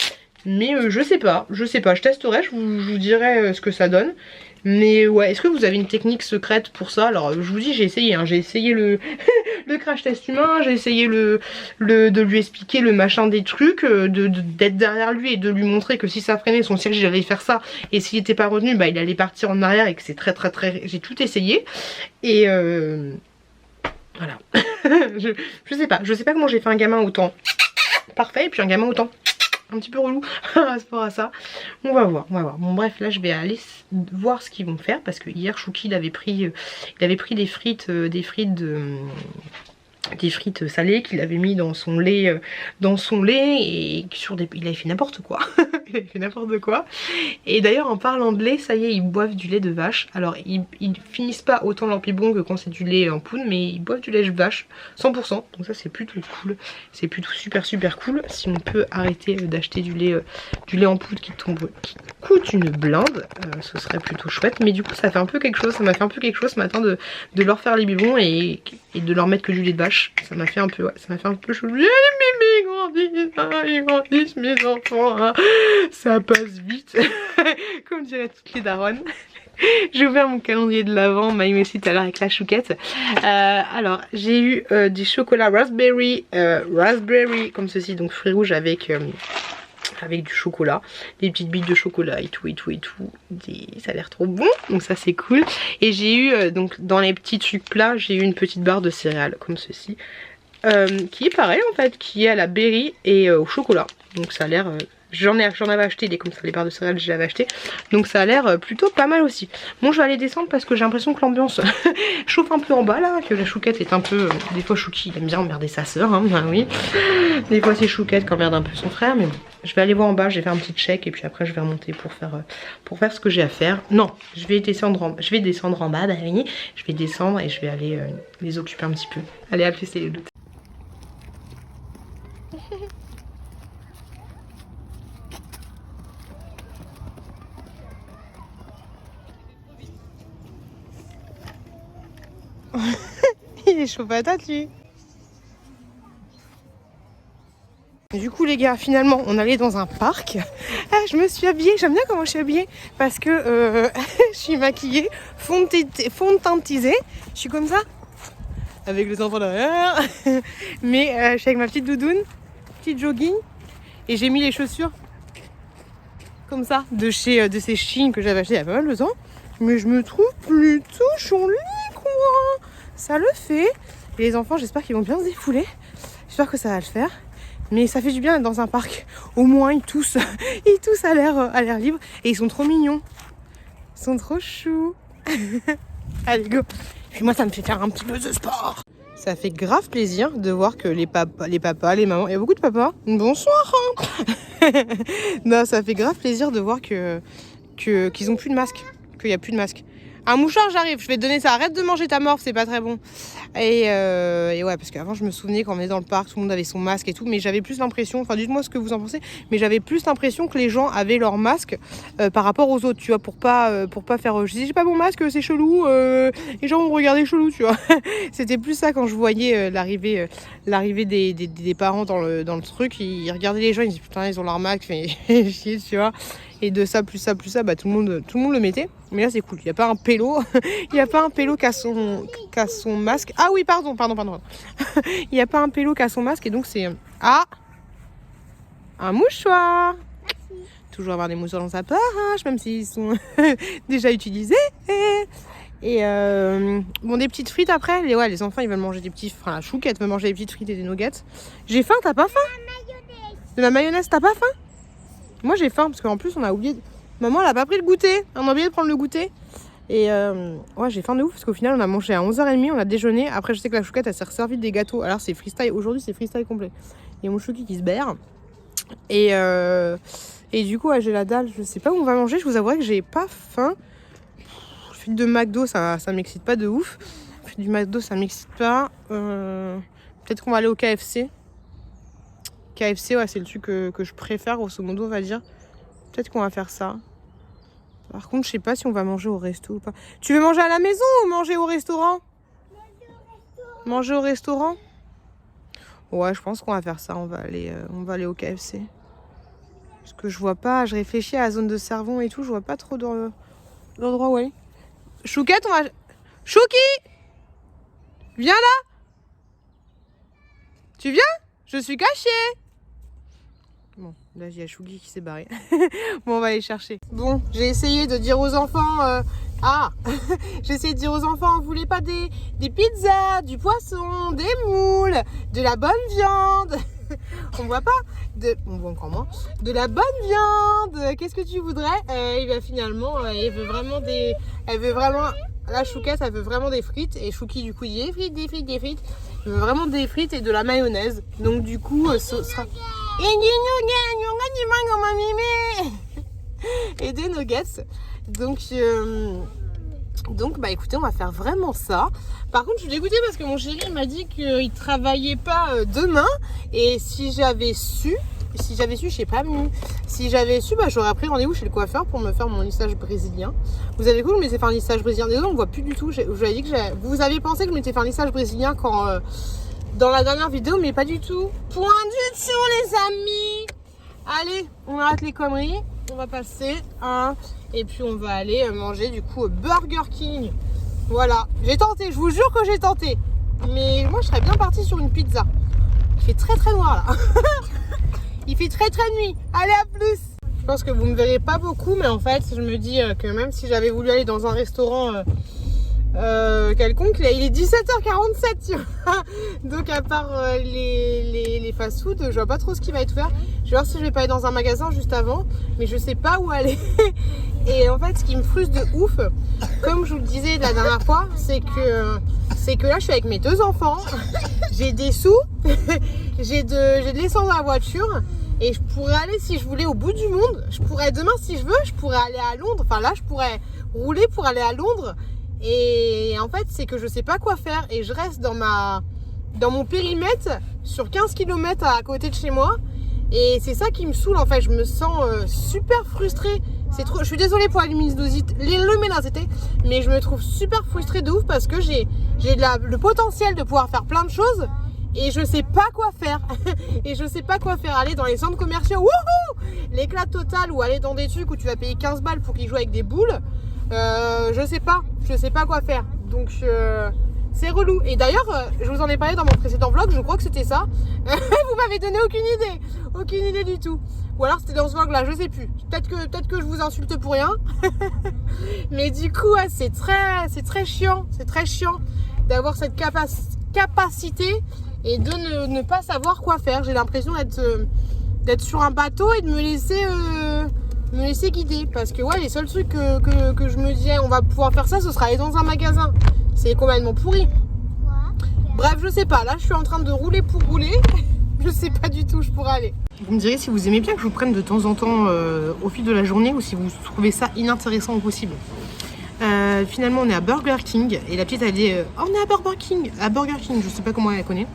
Mais je sais pas, je testerai, je vous dirai ce que ça donne. Mais ouais, est-ce que vous avez une technique secrète pour ça? Alors je vous dis, j'ai essayé, hein, j'ai essayé le crash test humain, j'ai essayé de lui expliquer le machin des trucs, d'être derrière lui et de lui montrer que si ça freinait son siège, il allait faire ça, et s'il était pas retenu, bah il allait partir en arrière, et que c'est très j'ai tout essayé. Et voilà. je sais pas comment j'ai fait un gamin autant parfait et puis un gamin autant un petit peu relou à rapport à ça. On va voir. Bon bref, là je vais aller voir ce qu'ils vont faire parce que hier Chouki il avait pris des frites salées qu'il avait mis dans son lait et il avait fait n'importe quoi. Il avait fait n'importe quoi. Et d'ailleurs en parlant de lait, ça y est, ils boivent du lait de vache. Alors ils finissent pas autant leur biberon que quand c'est du lait en poudre, mais ils boivent du lait de vache 100%. Donc ça c'est plutôt cool. C'est plutôt super cool. Si on peut arrêter d'acheter du lait en poudre qui coûte une blinde, ce serait plutôt chouette. Mais du coup ça fait un peu quelque chose. Ça m'a fait un peu quelque chose ce matin de leur faire les biberons et de leur mettre que du lait de vache. Ça m'a fait un peu, ouais, ça m'a fait un peu chaud. Ils grandissent mes enfants, hein. Ça passe vite, comme diraient toutes les daronnes. J'ai ouvert mon calendrier de l'avant, Maïm aussi tout à l'heure avec la chouquette. Alors j'ai eu des chocolats raspberry comme ceci, donc fruits rouges avec du chocolat, des petites billes de chocolat et tout. Ça a l'air trop bon, donc ça c'est cool. Et j'ai eu, donc dans les petits trucs plats, j'ai eu une petite barre de céréales comme ceci, qui est pareil en fait, qui est à la berry et au chocolat. Donc ça a l'air... J'en avais acheté des comme ça, les barres de céréales je l'avais acheté. Donc ça a l'air plutôt pas mal aussi. Bon je vais aller descendre parce que j'ai l'impression que l'ambiance chauffe un peu en bas là. Que la chouquette est un peu... Des fois Chouki il aime bien emmerder sa soeur, hein, ben oui. Des fois c'est Chouquette qui emmerde un peu son frère. Mais bon, je vais aller voir en bas, je vais faire un petit check. Et puis après je vais remonter pour faire ce que j'ai à faire. Non, je vais descendre en bas, bah oui. Je vais descendre et je vais aller les occuper un petit peu. Allez, à plus les doutes. Il est chaud patate lui. Du coup les gars, finalement on allait dans un parc. Ah, je me suis habillée, j'aime bien comment je suis habillée parce que je suis maquillée, fond de teint teasé. Je suis comme ça avec les enfants derrière. Mais je suis avec ma petite doudoune, petite jogging, et j'ai mis les chaussures comme ça de ces Shein que j'avais acheté il y a pas mal de temps. Mais je me trouve plutôt jolie quoi. Ça le fait. Et les enfants, j'espère qu'ils vont bien se défouler. J'espère que ça va le faire. Mais ça fait du bien d'être dans un parc. Au moins, ils tous à l'air libre. Et ils sont trop mignons. Ils sont trop choux. Allez, go. Et moi, ça me fait faire un petit peu de sport. Ça fait grave plaisir de voir que les papas, les mamans... Il y a beaucoup de papas. Bonsoir. Non, ça fait grave plaisir de voir qu'ils ont plus de masque. Qu'il n'y a plus de masque. Un mouchoir, j'arrive, je vais te donner ça. Arrête de manger ta morphe, c'est pas très bon. Et ouais, parce qu'avant je me souvenais quand on est dans le parc, tout le monde avait son masque et tout, mais j'avais plus l'impression, enfin dites-moi ce que vous en pensez, mais j'avais plus l'impression que les gens avaient leur masque par rapport aux autres, tu vois, pour pas faire je dis j'ai pas mon masque, c'est chelou, les gens vont me regarder chelou, tu vois. C'était plus ça quand je voyais l'arrivée des parents dans le truc, ils regardaient les gens, ils disaient putain ils ont leur masque, fait chier, tu vois. Et de ça plus ça, bah tout le monde le mettait. Mais là c'est cool, il n'y a pas un pélo, il n'y a pas un pélo qui a son masque. Ah oui, pardon. Il n'y a pas un pélo qui a son masque et donc c'est un mouchoir. Toujours avoir des mouchoirs dans sa poche, même s'ils sont déjà utilisés. Et bon, des petites frites après. Les enfants ils veulent manger des petits. Enfin, la chouquette veut manger des petites frites et des nuggets. J'ai faim, t'as pas faim? De la mayonnaise, t'as pas faim? Moi j'ai faim parce qu'en plus on a oublié. Maman elle a pas pris le goûter. On a oublié de prendre le goûter. Et ouais, j'ai faim de ouf parce qu'au final on a mangé à 11h30, on a déjeuné. Après je sais que la chouquette elle s'est resservie des gâteaux. Alors c'est freestyle, aujourd'hui c'est freestyle complet. Il y a mon chouki qui se berre. Et du coup ouais, j'ai la dalle, je sais pas où on va manger. Je vous avouerai que j'ai pas faim. Fuite de McDo ça m'excite pas de ouf. Fuite du McDo ça m'excite pas. Peut-être qu'on va aller au KFC. KFC ouais c'est le truc que je préfère grosso modo on va dire. Peut-être qu'on va faire ça. Par contre, je sais pas si on va manger au resto ou pas. Tu veux manger à la maison ou manger au restaurant? Manger au restaurant. Ouais, je pense qu'on va faire ça. On va aller au KFC. Parce que je vois pas, je réfléchis à la zone de Cervon et tout, je vois pas trop dans l'endroit où aller. Chouquette, on va... Chouki! Viens là! Tu viens? Je suis cachée! Bon, là il y a Chouki qui s'est barré. Bon, on va aller chercher. Bon, j'ai essayé de dire aux enfants... j'ai essayé de dire aux enfants, vous voulez pas des pizzas, du poisson, des moules, de la bonne viande. On voit pas, on voit encore moins. De la bonne viande. Qu'est-ce que tu voudrais? Et bien finalement, elle veut vraiment la chouquette, elle veut vraiment des frites. Et Chouki du coup, il dit des frites. Il veut vraiment des frites et de la mayonnaise. Donc du coup, ce sera... et des nuggets. Donc bah écoutez, on va faire vraiment ça. Par contre je suis dégoûtée parce que mon chéri m'a dit qu'il travaillait pas demain. Et si j'avais su, je sais pas, si j'avais su, bah j'aurais pris rendez-vous chez le coiffeur pour me faire mon lissage brésilien. Vous avez vu, je m'étais fait un lissage brésilien. Désolé, on voit plus du tout. Je vous avais dit que vous avez pensé que je m'étais fait un lissage brésilien quand dans la dernière vidéo, mais pas du tout. Point du tout les amis. Allez, on arrête les conneries. On va passer et puis on va aller manger du coup Burger King. Voilà, j'ai tenté, je vous jure que j'ai tenté. Mais moi je serais bien partie sur une pizza. Il fait très très noir là. Il fait très très nuit. Allez, à plus. Je pense que vous me verrez pas beaucoup, mais en fait je me dis que même si j'avais voulu aller dans un restaurant quelconque, il est 17h47 tu vois. Donc à part les fast-food, je vois pas trop ce qui va être ouvert. Je vais voir si je vais pas aller dans un magasin juste avant, mais je sais pas où aller. Et en fait ce qui me frustre de ouf, comme je vous le disais la dernière fois, c'est que là je suis avec mes 2 enfants, j'ai des sous, j'ai de l'essence dans la voiture. Et je pourrais aller, si je voulais, au bout du monde. Je pourrais demain, si je veux, je pourrais aller à Londres. Enfin là, je pourrais rouler pour aller à Londres. Et en fait, c'est que je sais pas quoi faire. Et je reste dans mon périmètre sur 15 km à côté de chez moi. Et c'est ça qui me saoule en fait. Je me sens super frustrée. C'est trop. Je suis désolée pour la luminosité, mais je me trouve super frustrée de ouf parce que j'ai le potentiel de pouvoir faire plein de choses. Et je sais pas quoi faire. Aller dans les centres commerciaux, wouhou, l'éclat total, ou aller dans des trucs où tu vas payer 15 balles pour qu'ils jouent avec des boules. Je sais pas quoi faire. Donc c'est relou. Et d'ailleurs, je vous en ai parlé dans mon précédent vlog, je crois que c'était ça. Vous m'avez donné aucune idée du tout. Ou alors c'était dans ce vlog là, je sais plus. Peut-être que je vous insulte pour rien. Mais du coup, ouais, c'est très chiant. C'est très chiant d'avoir cette capacité et de ne pas savoir quoi faire. J'ai l'impression d'être sur un bateau et de me laisser guider. Parce que ouais, les seuls trucs que je me disais on va pouvoir faire ça, ce sera aller dans un magasin. C'est complètement pourri. Bref, je sais pas. Là, je suis en train de rouler pour rouler. Je sais pas du tout où je pourrais aller. Vous me direz si vous aimez bien que je vous prenne de temps en temps au fil de la journée ou si vous trouvez ça inintéressant au possible. finalement on est à Burger King. Et la petite elle dit on est à Burger King. À Burger King, je sais pas comment elle connaît.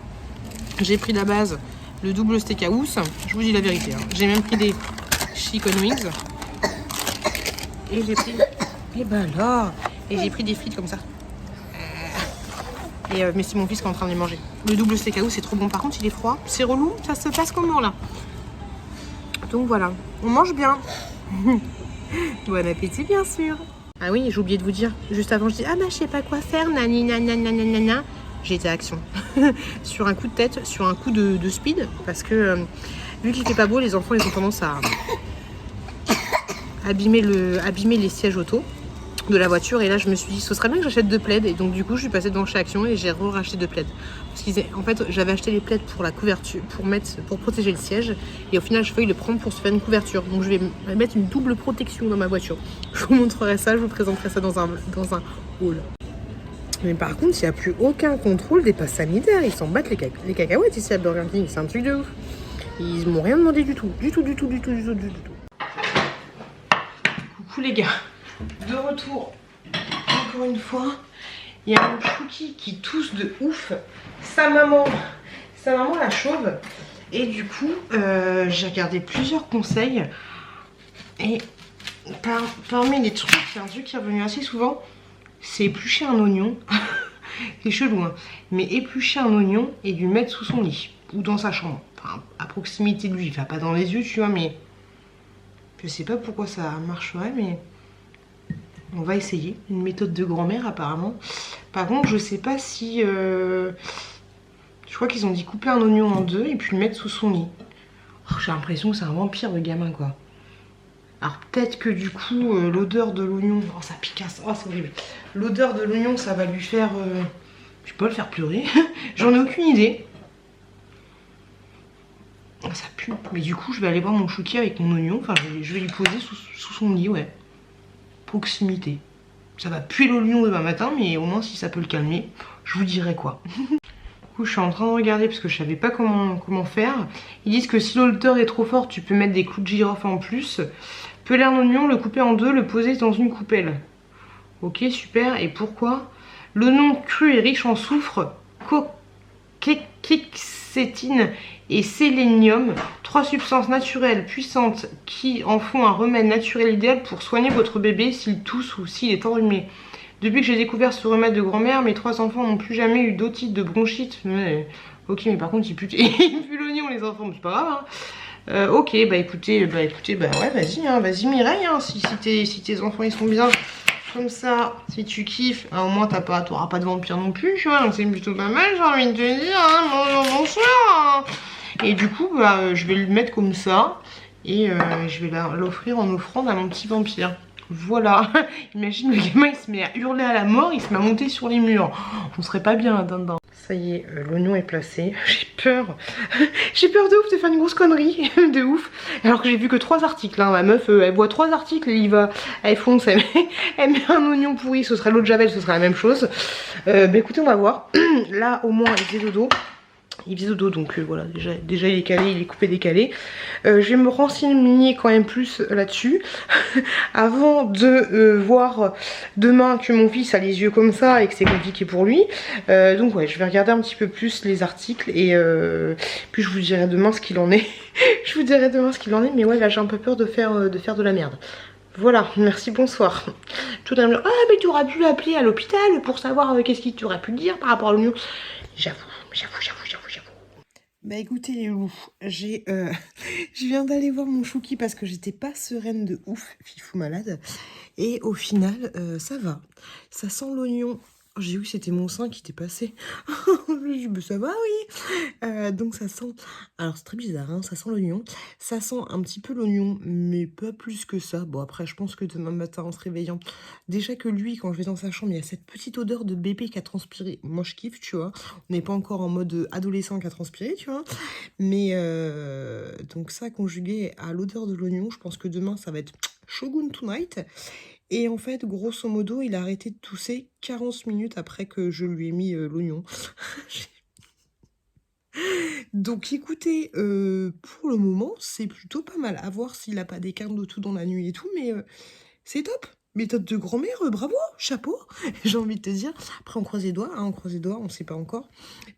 J'ai pris la base, le double steakhouse. Je vous dis la vérité. Hein. J'ai même pris des chicken wings. Et j'ai pris... Et ben là... Et j'ai pris des frites comme ça. Mais c'est mon fils qui est en train de les manger. Le double steakhouse c'est trop bon. Par contre il est froid. C'est relou. Ça se passe comment là? Donc voilà. On mange bien. Bon appétit bien sûr. Ah oui, j'ai oublié de vous dire. Juste avant je dis ah bah je sais pas quoi faire. Nani nanana. J'ai été à Action. Sur un coup de tête, sur un coup de speed. Parce que vu qu'il fait pas beau, les enfants ils ont tendance à abîmer les sièges auto de la voiture. Et là je me suis dit ce serait bien que j'achète 2 plaids. Et donc du coup je suis passée devant chez Action et j'ai racheté 2 plaids. Parce qu'en fait j'avais acheté les plaids pour la couverture, pour protéger le siège. Et au final je failli le prendre pour se faire une couverture. Donc je vais mettre une double protection dans ma voiture. Je vous montrerai ça, je vous présenterai ça dans un haul. Mais par contre, il n'y a plus aucun contrôle des passes sanitaires. Ils s'en battent les cacahuètes ici à Burger King. C'est un truc de ouf. Ils m'ont rien demandé du tout. Du tout. Coucou les gars. De retour. Encore une fois. Il y a mon chouki qui tousse de ouf. Sa maman la chauve. Et du coup, j'ai regardé plusieurs conseils. Et parmi les trucs, il y a un truc qui est revenu assez souvent. C'est éplucher un oignon. C'est chelou, hein. Mais éplucher un oignon et lui mettre sous son lit. Ou dans sa chambre. Enfin, à proximité de lui. Enfin, pas dans les yeux, tu vois, mais... Je sais pas pourquoi ça marcherait, mais... On va essayer. Une méthode de grand-mère, apparemment. Par contre, je sais pas si... Je crois qu'ils ont dit couper un oignon en 2 et puis le mettre sous son lit. Oh, j'ai l'impression que c'est un vampire, le gamin, quoi. Alors peut-être que du coup l'odeur de l'oignon, oh ça picasse, oh c'est horrible. L'odeur de l'oignon ça va lui faire, je peux le faire pleurer, j'en ai aucune idée. Ça pue, mais du coup je vais aller voir mon chouki avec mon oignon, enfin je vais lui poser sous son lit, ouais. Proximité. Ça va puer l'oignon demain matin, mais au moins si ça peut le calmer, je vous dirai quoi. Du coup je suis en train de regarder parce que je savais pas comment faire. Ils disent que si l'odeur est trop forte, tu peux mettre des clous de girofle en plus. Peler un oignon, le couper en 2, le poser dans une coupelle. Ok, super. Et pourquoi? L'oignon cru est riche en soufre, quercétine et sélénium, 3 substances naturelles puissantes qui en font un remède naturel idéal pour soigner votre bébé s'il tousse ou s'il est enrhumé. Depuis que j'ai découvert ce remède de grand-mère, mes 3 enfants n'ont plus jamais eu d'otite, de bronchite. Ok, mais par contre, ils puent l'oignon, les enfants, mais c'est pas grave, hein. Ok, bah écoutez, ouais, vas-y, hein, vas-y Mireille, hein, si tes enfants ils sont bien comme ça, si tu kiffes, hein, au moins t'auras pas de vampire non plus, tu vois, donc c'est plutôt pas mal, j'ai envie de te dire, hein, bonsoir. Et du coup, bah, je vais le mettre comme ça, et je vais l'offrir en offrande à mon petit vampire. Voilà, imagine le gamin il se met à hurler à la mort, il se met à monter sur les murs, on serait pas bien là-dedans. Ça y est, l'oignon est placé. J'ai peur. J'ai peur de ouf de faire une grosse connerie. De ouf. Alors que j'ai vu que 3 articles. Hein. Ma meuf, elle voit 3 articles et elle fonce. Elle met un oignon pourri. Ce serait l'eau de Javel, ce serait la même chose. Bah écoutez, on va voir. Là, au moins, il faisait dodo. Donc voilà, déjà il est calé, il est coupé décalé. Je vais me renseigner quand même plus là-dessus avant de voir demain que mon fils a les yeux comme ça et que c'est compliqué pour lui. Donc ouais, je vais regarder un petit peu plus les articles et puis je vous dirai demain ce qu'il en est. Je vous dirai demain ce qu'il en est, mais ouais là j'ai un peu peur de faire de la merde. Voilà, merci, bonsoir. Tout à l'heure, ah mais tu aurais pu l'appeler à l'hôpital pour savoir qu'est-ce qu'il t'aurait pu dire par rapport à l'oignon. J'avoue. Bah écoutez les loups, je viens d'aller voir mon chouki parce que j'étais pas sereine de ouf, fifou malade. Et au final, ça va. Ça sent l'oignon. J'ai vu que c'était mon sein qui était passé. Je dis, bah, ça va, oui. Donc ça sent... Alors c'est très bizarre, hein, ça sent l'oignon. Ça sent un petit peu l'oignon, mais pas plus que ça. Bon après, je pense que demain matin, en se réveillant... Déjà que lui, quand je vais dans sa chambre, il y a cette petite odeur de bébé qui a transpiré. Moi, je kiffe, tu vois. On n'est pas encore en mode adolescent qui a transpiré, tu vois. Mais donc ça, conjugué à l'odeur de l'oignon, je pense que demain, ça va être Shogun Tonight. Et en fait, grosso modo, il a arrêté de tousser 40 minutes après que je lui ai mis l'oignon. Donc écoutez, pour le moment, c'est plutôt pas mal. À voir s'il n'a pas des cartes de tout dans la nuit et tout, mais c'est top. Méthode de grand-mère, bravo, chapeau, j'ai envie de te dire. Après, on croise les doigts, hein, on croise les doigts, on sait pas encore.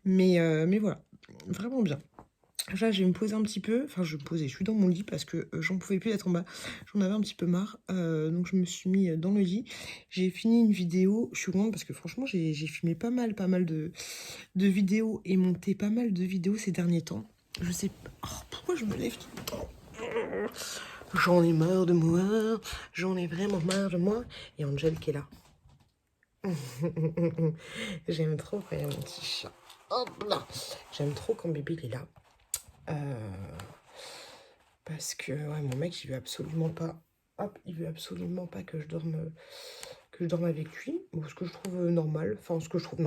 Mais voilà, vraiment bien. Là, je vais me poser un petit peu. Enfin, je me posais, je suis dans mon lit parce que j'en pouvais plus d'être en bas. J'en avais un petit peu marre. Donc, je me suis mis dans le lit. J'ai fini une vidéo. Je suis contente parce que franchement, j'ai filmé pas mal de vidéos et monté pas mal de vidéos ces derniers temps. Je sais pas pourquoi je me lève tout le temps. J'en ai marre de moi. J'en ai vraiment marre de moi. Et Angel qui est là. J'aime trop quand il y a mon petit chat. Hop là. J'aime trop quand bébé il est là. Parce que ouais, mon mec il veut absolument pas. Hop, il veut absolument pas que je dorme avec lui. Bon, ce que je trouve normal. Enfin, ce que je trouve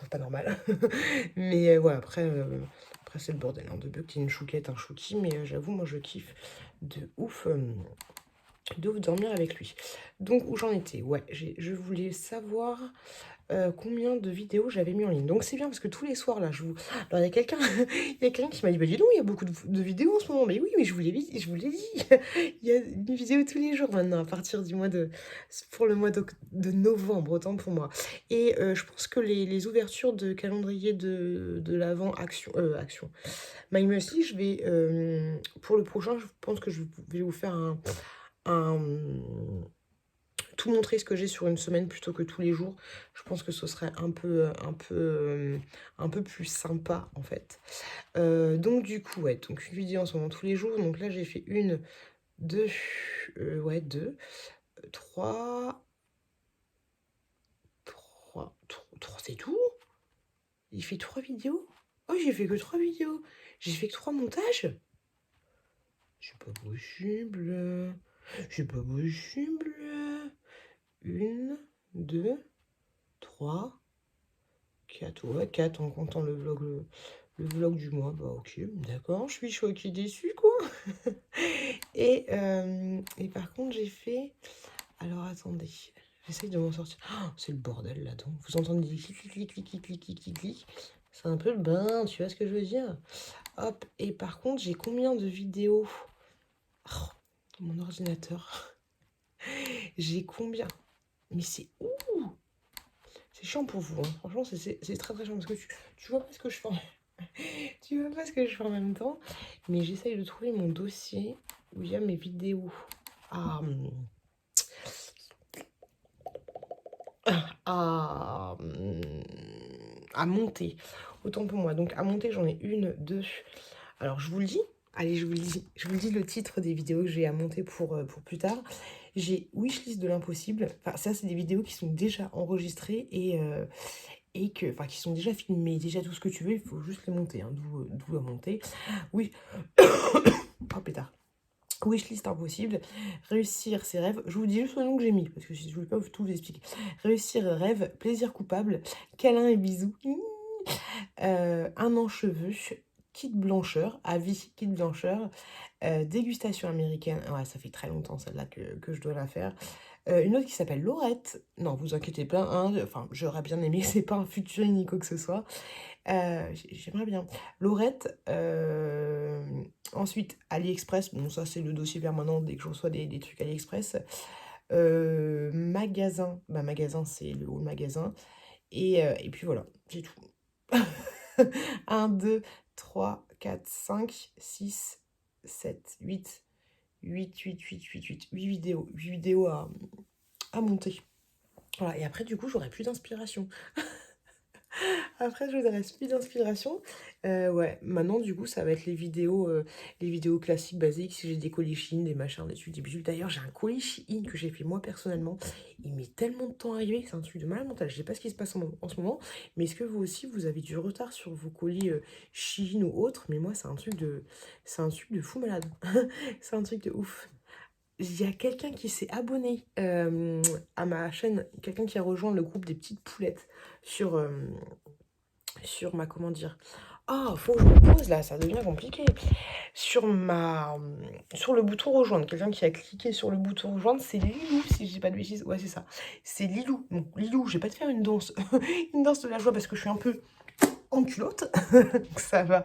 pas normal. Mais ouais, après c'est le bordel. Hein, de bug, t'es une chouquette, un chouki. Mais j'avoue, moi je kiffe de ouf dormir avec lui. Donc où j'en étais? Ouais, je voulais savoir combien de vidéos j'avais mis en ligne. Donc c'est bien parce que tous les soirs là, alors il y a quelqu'un qui m'a dit bah dis donc, il y a beaucoup de vidéos en ce moment. Mais oui, mais je vous l'ai dit, il y a une vidéo tous les jours maintenant à partir du mois pour le mois de novembre, autant pour moi. Et je pense que les ouvertures de calendrier de l'avant action My Mercy, je vais pour le prochain, je pense que je vais vous faire tout montrer ce que j'ai sur une semaine plutôt que tous les jours. Je pense que ce serait un peu plus sympa en fait. Donc du coup, ouais, donc une vidéo en ce moment tous les jours. Donc là, j'ai fait 1, 2, 2, 3, c'est tout? Il fait 3 vidéos? Oh, j'ai fait que 3 vidéos. J'ai fait que 3 montages? C'est pas possible. C'est pas possible. 1, 2, 3, 4. Ouais, 4 en comptant le vlog du mois. Bah ok, d'accord, je suis choquée, déçue quoi. Et par contre j'ai fait... Alors attendez, j'essaye de m'en sortir. Oh, c'est le bordel là-dedans. Vous entendez des clic. C'est un peu le bain, tu vois ce que je veux dire? Hop, et par contre j'ai combien de vidéos? Oh, mon ordinateur. J'ai combien? Mais c'est où? C'est chiant pour vous, hein. Franchement, c'est très très chiant parce que tu vois pas ce que je fais. Tu vois pas ce que je fais en même temps. Mais j'essaye de trouver mon dossier où il y a mes vidéos à monter. Autant pour moi. Donc à monter, j'en ai 1, 2. Alors je vous le dis. Allez, je vous le dis le titre des vidéos que j'ai à monter pour plus tard. J'ai Wishlist de l'impossible. Enfin, ça, c'est des vidéos qui sont déjà enregistrées et qui sont déjà filmées. Déjà, tout ce que tu veux, il faut juste les monter. Hein, d'où à monter. Oui. Oh, pétard. Wishlist impossible. Réussir ses rêves. Je vous dis juste le nom que j'ai mis, parce que je ne vais pas tout vous expliquer. Réussir rêve, plaisir coupable, câlin et bisous. Un an cheveux. Kit blancheur, à vie, kit blancheur, dégustation américaine, ouais, ça fait très longtemps celle-là que je dois la faire. Une autre qui s'appelle Laurette, non, vous inquiétez pas, hein, enfin, j'aurais bien aimé, c'est pas un futur ni quoi que ce soit. J'aimerais bien. Laurette, ensuite AliExpress, bon, ça c'est le dossier permanent dès que je reçois des trucs AliExpress. Magasin, bah, magasin c'est le haut magasin, et puis voilà, c'est tout. 1, 2, 3, 4, 5, 6, 7, 8 vidéos à monter. Voilà, et après, du coup, j'aurai plus d'inspiration. Après, je n'aurai plus d'inspiration. Ouais, maintenant, du coup, ça va être les vidéos classiques, basiques. Si j'ai des colis Shein, des machins, des trucs, des bijoux. D'ailleurs, j'ai un colis Shein que j'ai fait moi personnellement. Il met tellement de temps à arriver que c'est un truc de malade mental. Je sais pas ce qui se passe en ce moment, mais est-ce que vous aussi, vous avez du retard sur vos colis Shein ou autres? Mais moi, c'est un truc de fou malade. C'est un truc de ouf. Il y a quelqu'un qui s'est abonné à ma chaîne, quelqu'un qui a rejoint le groupe des petites poulettes sur ma, comment dire, faut que je me pose là, ça devient compliqué. Sur le bouton rejoindre, quelqu'un qui a cliqué sur le bouton rejoindre, c'est Lilou, si je dis pas de bêtises. Ouais, c'est ça, c'est Lilou. Donc Lilou, je vais pas te faire une danse, une danse de la joie parce que je suis un peu en culotte. ça va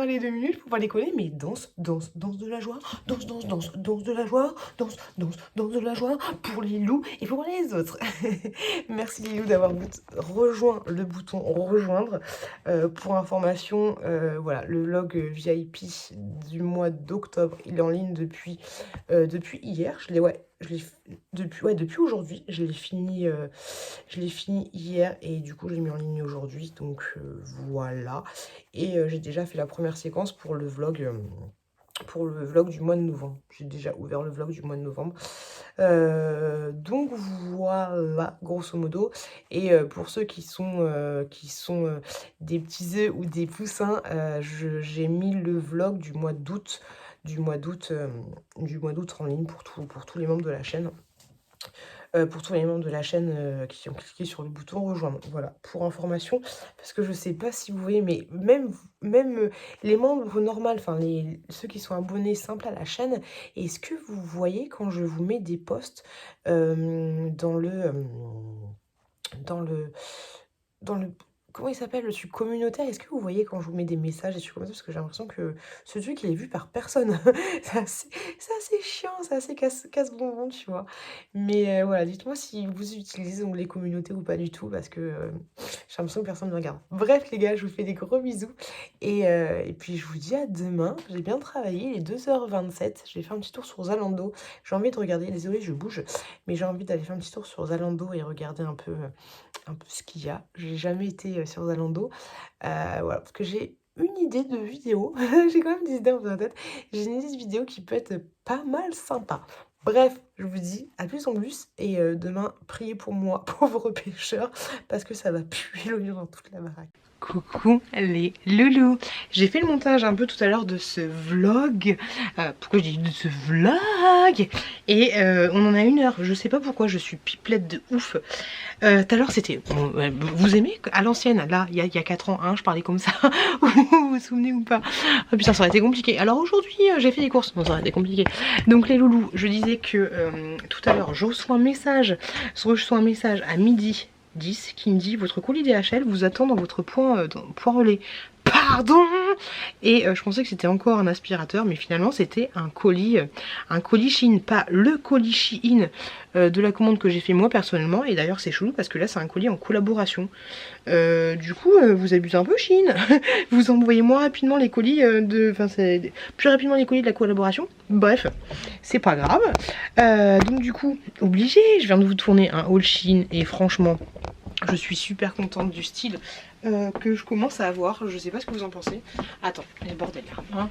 les 2 minutes pour pas les coller, mais danse de la joie, danse de la joie, danse de la joie pour les loups et pour les autres. Merci les loups d'avoir rejoint le bouton rejoindre. Pour information, voilà, le vlog VIP du mois d'octobre, il est en ligne depuis hier. Depuis aujourd'hui, je l'ai fini hier et du coup je l'ai mis en ligne aujourd'hui, donc voilà. Et j'ai déjà fait la première séquence pour le vlog du mois de novembre. J'ai déjà ouvert le vlog du mois de novembre. Donc voilà, grosso modo. Et pour ceux qui sont des petits œufs ou des poussins, j'ai mis le vlog du mois d'août en ligne pour tous les membres de la chaîne. Pour tous les membres de la chaîne qui ont cliqué sur le bouton rejoindre. Voilà, pour information, parce que je sais pas si vous voyez, mais même les membres normaux, enfin ceux qui sont abonnés simples à la chaîne, est-ce que vous voyez quand je vous mets des posts dans le comment il s'appelle, le truc communautaire? Est-ce que vous voyez quand je vous mets des messages, des trucs comme ça? Parce que j'ai l'impression que ce truc, il est vu par personne. C'est assez chiant, c'est assez casse-bonbon, tu vois. Mais voilà, dites-moi si vous utilisez l'onglet communauté ou pas du tout, parce que j'ai l'impression que personne ne me regarde. Bref, les gars, je vous fais des gros bisous. Et puis, je vous dis à demain. J'ai bien travaillé, il est 2h27. Je vais faire un petit tour sur Zalando. J'ai envie de regarder, désolée, je bouge, mais j'ai envie d'aller faire un petit tour sur Zalando et regarder un peu ce qu'il y a. J'ai jamais été sur Zalando. Voilà, parce que j'ai une idée de vidéo. J'ai quand même des idées dans la tête. J'ai une idée de vidéo qui peut être pas mal sympa. Bref, je vous dis à plus en plus. Et demain, priez pour moi, pauvre pêcheur, parce que ça va puer l'oignon dans toute la baraque. Coucou les loulous. J'ai fait le montage un peu tout à l'heure de ce vlog. Pourquoi je dis de ce vlog? Et on en a 1 heure. Je sais pas pourquoi je suis pipelette de ouf. Tout à l'heure c'était... Bon, vous aimez à l'ancienne, là, il y a 4 ans, hein, je parlais comme ça. Vous vous souvenez ou pas? Oh, putain, ça aurait été compliqué. Alors aujourd'hui, j'ai fait des courses. Bon, ça aurait été compliqué. Donc les loulous, je disais que tout à l'heure, je reçois un message à midi 10 qui me dit: votre colis DHL vous attend dans votre point relais. Pardon. Et je pensais que c'était encore un aspirateur, mais finalement c'était un colis Shein, pas le colis Shein de la commande que j'ai fait moi personnellement. Et d'ailleurs c'est chelou parce que là c'est un colis en collaboration. Du coup vous abusez un peu Shein. Vous envoyez moins rapidement les colis plus rapidement les colis de la collaboration. Bref, c'est pas grave. Donc du coup obligé, je viens de vous tourner un haul Shein et franchement je suis super contente du style que je commence à avoir. Je sais pas ce que vous en pensez. Attends, les bordel là. Hein.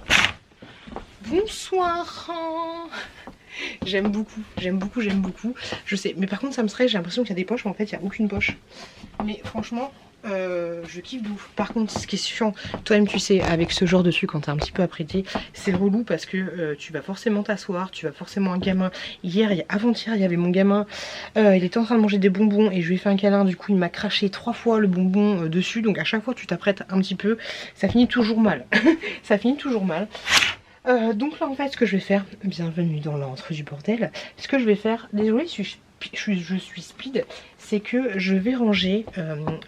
Bonsoir. J'aime beaucoup. Je sais, mais par contre ça me stresse, j'ai l'impression qu'il y a des poches, mais en fait il n'y a aucune poche. Mais franchement, je kiffe de ouf. Par contre, ce qui est chiant, toi-même tu sais, avec ce genre de truc quand t'es un petit peu apprêté, c'est relou parce que tu vas forcément t'asseoir, tu vas forcément un gamin. Avant-hier, il y avait mon gamin, il était en train de manger des bonbons et je lui ai fait un câlin, du coup il m'a craché 3 fois le bonbon dessus, donc à chaque fois que tu t'apprêtes un petit peu, ça finit toujours mal. Ça finit toujours mal. Donc là en fait ce que je vais faire, bienvenue dans l'antre du bordel, ce que je vais faire, désolée je suis speed, c'est que je vais ranger,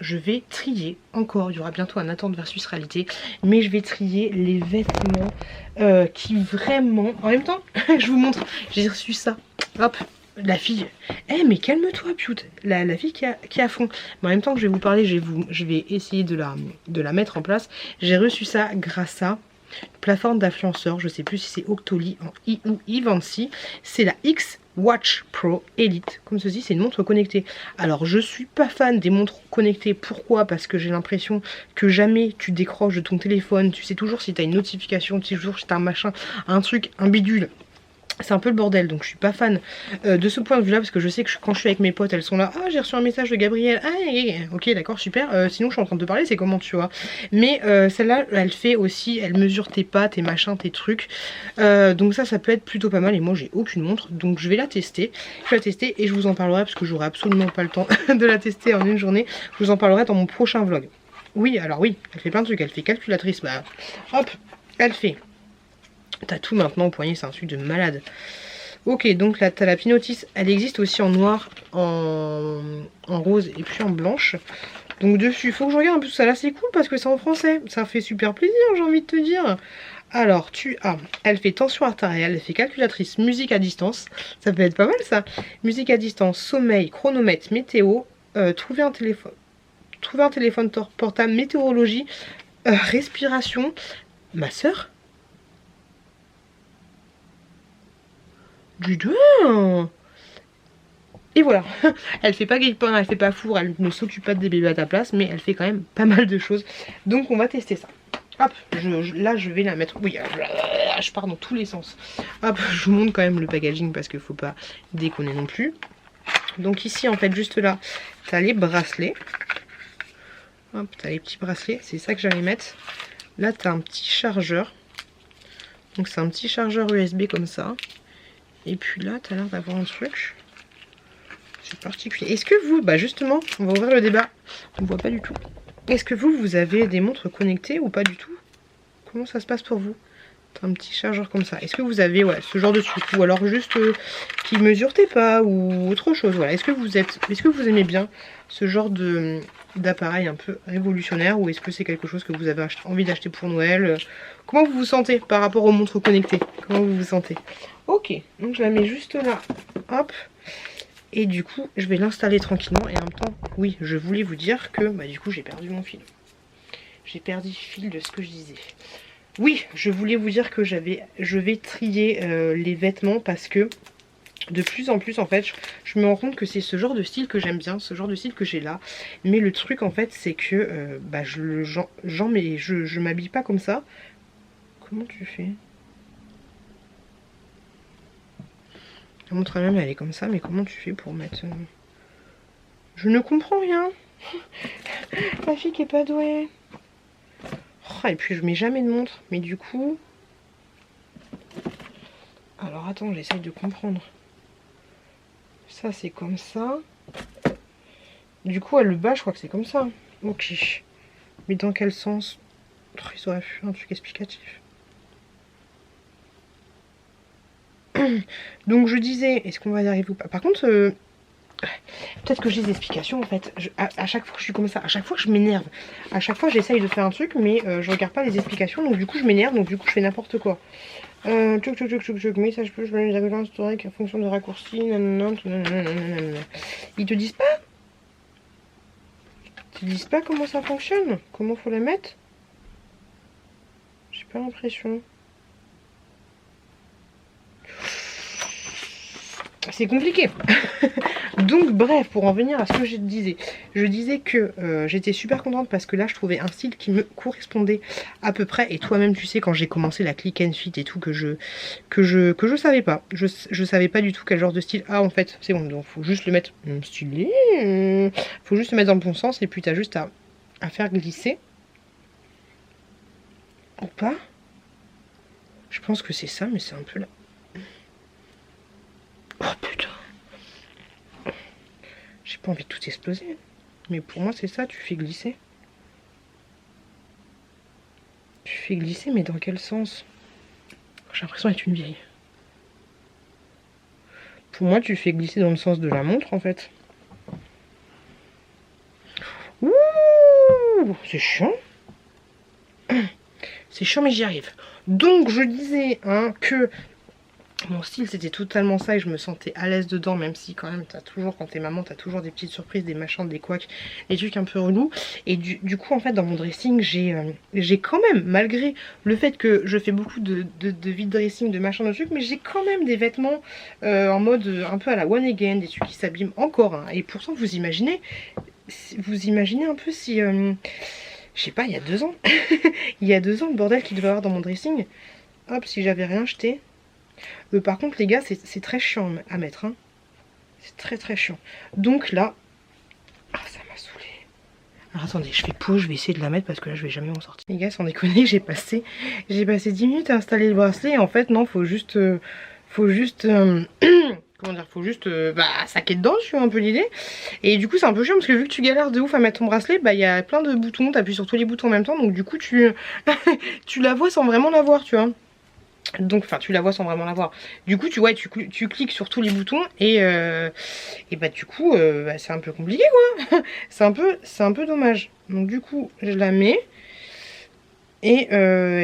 je vais trier encore, il y aura bientôt un attente versus réalité, mais je vais trier les vêtements qui vraiment, en même temps, je vous montre, j'ai reçu ça, hop, la fille, mais calme-toi Pioute, la fille qui est à fond, mais en même temps que je vais vous parler, je vais essayer de la mettre en place. J'ai reçu ça grâce à plateforme d'influenceurs, je sais plus si c'est Octoly en I ou Ivancy, c'est la X Watch Pro Elite, comme ceci, c'est une montre connectée. Alors je suis pas fan des montres connectées, pourquoi? Parce que j'ai l'impression que jamais tu décroches de ton téléphone, tu sais toujours si tu as une notification, tu sais toujours si tu as un machin, un truc, un bidule. C'est un peu le bordel, donc je suis pas fan de ce point de vue là, parce que je sais que quand je suis avec mes potes, elles sont là, ah j'ai reçu un message de Gabriel, ah ok d'accord super, sinon je suis en train de te parler, c'est comment tu vois. Mais celle-là elle fait aussi, elle mesure tes pas, tes machins, tes trucs, donc ça peut être plutôt pas mal. Et moi j'ai aucune montre, donc je vais la tester, et je vous en parlerai parce que j'aurai absolument pas le temps de la tester en une journée. Je vous en parlerai dans mon prochain vlog. Oui, alors oui, elle fait plein de trucs, elle fait calculatrice, bah hop, elle fait. T'as tout maintenant au poignet, c'est un truc de malade. Ok, donc là t'as la Pinotis, elle existe aussi en noir, en rose et puis en blanche. Donc dessus, il faut que je regarde un peu ça. Là c'est cool parce que c'est en français. Ça fait super plaisir, j'ai envie de te dire. Alors tu as, elle fait tension artérielle, elle fait calculatrice, musique à distance. Ça peut être pas mal ça. Musique à distance, sommeil, chronomètre, météo, trouver un téléphone portable, météorologie, respiration. Ma soeur. Du deux. Et voilà, elle fait pas grille-pain, elle fait pas four, elle ne s'occupe pas des bébés à ta place, mais elle fait quand même pas mal de choses. Donc on va tester ça. Hop, là je vais la mettre, oui, je pars dans tous les sens. Hop, je vous montre quand même le packaging parce qu'il faut pas déconner non plus. Donc ici en fait juste là, t'as les bracelets. Hop, t'as les petits bracelets, c'est ça que j'allais mettre. Là t'as un petit chargeur. Donc c'est un petit chargeur USB comme ça. Et puis là t'as l'air d'avoir un truc. C'est particulier. Est-ce que vous, bah justement, on va ouvrir le débat. On ne voit pas du tout. Est-ce que vous avez des montres connectées ou pas du tout? Comment ça se passe pour vous? Un petit chargeur comme ça. Est-ce que vous avez ce genre de truc? Ou alors juste qui mesure tes pas ou autre chose? Voilà. Est-ce que vous aimez bien ce genre d'appareil un peu révolutionnaire? Ou est-ce que c'est quelque chose que vous avez envie d'acheter pour Noël? Comment vous vous sentez par rapport aux montres connectées? Comment vous vous sentez? Ok, donc je la mets juste là. Hop. Et du coup, je vais l'installer tranquillement. Et en même temps, oui, je voulais vous dire que bah, du coup, j'ai perdu mon fil. J'ai perdu le fil de ce que je disais. Oui, je voulais vous dire que je vais trier les vêtements parce que de plus en plus, en fait, je me rends compte que c'est ce genre de style que j'aime bien, ce genre de style que j'ai là. Mais le truc, en fait, c'est que bah, je m'habille pas comme ça. Comment tu fais ? La montre elle-même elle est comme ça, mais comment tu fais pour mettre... Je ne comprends rien. Ma fille qui est pas douée. Oh, et puis je mets jamais de montre, mais du coup... Alors attends, j'essaye de comprendre. Ça c'est comme ça. Du coup, le bas je crois que c'est comme ça. Ok. Mais dans quel sens? Oh, ils auraient fait un truc explicatif. Donc je disais, est-ce qu'on va y arriver ou pas? Par contre, peut-être que j'ai des explications en fait. À chaque fois que je suis comme ça, à chaque fois que je m'énerve, à chaque fois j'essaye de faire un truc, mais je regarde pas les explications, donc du coup je m'énerve, donc du coup je fais n'importe quoi. Message plus, je mets les réglagements historiques en fonction de raccourcis, Ils te disent pas? Ils te disent pas comment ça fonctionne? Comment faut la mettre? J'ai pas l'impression. C'est compliqué. Donc bref, pour en venir à ce que je disais, que j'étais super contente parce que là je trouvais un style qui me correspondait à peu près. Et toi-même tu sais, quand j'ai commencé la click and fit et tout, que je savais pas. Je savais pas du tout quel genre de style. Ah en fait c'est bon, donc faut juste le mettre stylé. Faut juste le mettre dans le bon sens et puis t'as juste à faire glisser. Ou pas? Je pense que c'est ça, mais c'est un peu là. Oh putain. J'ai pas envie de tout exploser. Mais pour moi c'est ça, tu fais glisser. Tu fais glisser, mais dans quel sens? J'ai l'impression d'être une vieille. Pour moi tu fais glisser dans le sens de la montre en fait. Ouh, c'est chiant. C'est chiant mais j'y arrive. Donc je disais que mon style c'était totalement ça et je me sentais à l'aise dedans, même si quand même t'as toujours, quand t'es maman, t'as toujours des petites surprises, des machins, des couacs, des trucs un peu relous. Et du coup en fait dans mon dressing j'ai quand même, malgré le fait que je fais beaucoup de vide dressing, de machin, de trucs, mais j'ai quand même des vêtements en mode un peu à la one again, des trucs qui s'abîment encore. Et pourtant vous imaginez un peu si... je sais pas, il y a 2 ans. Il y a 2 ans, le bordel qu'il devait y avoir dans mon dressing. Hop, si j'avais rien jeté. Par contre, les gars, c'est très chiant à mettre. C'est très très chiant. Donc là... Ah, ça m'a saoulé. Alors attendez, je fais pause, je vais essayer de la mettre parce que là, je vais jamais m'en sortir. Les gars, sans déconner, j'ai passé 10 minutes à installer le bracelet. Et en fait, non, faut juste... comment dire, faut juste saquer dedans, je suis un peu l'idée. Et du coup c'est un peu chiant parce que vu que tu galères de ouf à mettre ton bracelet, bah il y a plein de boutons, t'appuies sur tous les boutons en même temps, donc du coup tu la vois sans vraiment la voir, tu vois. Donc, enfin, tu la vois sans vraiment la voir. Du coup, tu vois, tu cliques sur tous les boutons et bah du coup, bah, c'est un peu compliqué quoi. c'est un peu dommage. Donc du coup, je la mets. Et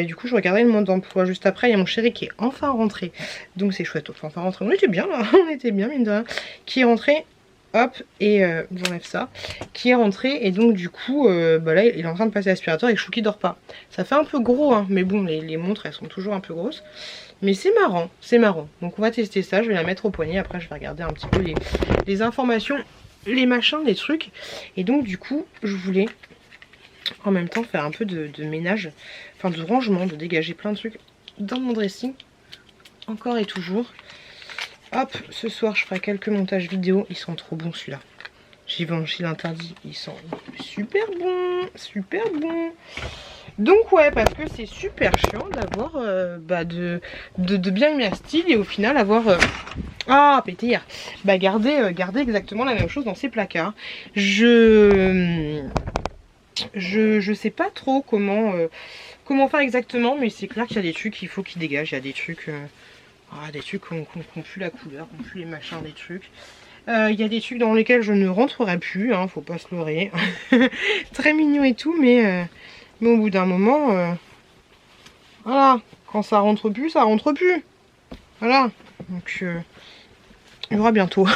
du coup, je regardais le mode d'emploi juste après. Il y a mon chéri qui est enfin rentré. Donc c'est chouette. Enfin rentré. On était bien là. On était bien, mine de rien. Qui est rentré. Hop. Et j'enlève ça. Qui est rentré. Et donc du coup, bah là, il est en train de passer l'aspirateur et Chouki dort pas. Ça fait un peu gros, hein. Mais bon, les montres, elles sont toujours un peu grosses. Mais c'est marrant. C'est marrant. Donc on va tester ça. Je vais la mettre au poignet. Après, je vais regarder un petit peu les informations, les machins, les trucs. Et donc du coup, je voulais en même temps faire un peu de ménage, enfin de rangement, de dégager plein de trucs dans mon dressing, encore et toujours. Hop, ce soir je ferai quelques montages vidéo, ils sont trop bons celui-là. Givenchy l'interdit, ils sont super bons, super bons. Donc ouais, parce que c'est super chiant d'avoir bah de bien mis à style et au final avoir ah pété hier, bah garder exactement la même chose dans ses placards. Je sais pas trop comment faire exactement, mais c'est clair qu'il y a des trucs qu'il faut qu'ils dégagent. Il y a des trucs qui ont plus la couleur, qui ont plus les machins, des trucs. Il y a des trucs dans lesquels je ne rentrerai plus, hein, faut pas se leurrer. Très mignon et tout, mais au bout d'un moment, voilà, quand ça rentre plus, ça rentre plus. Voilà, donc il y aura bientôt,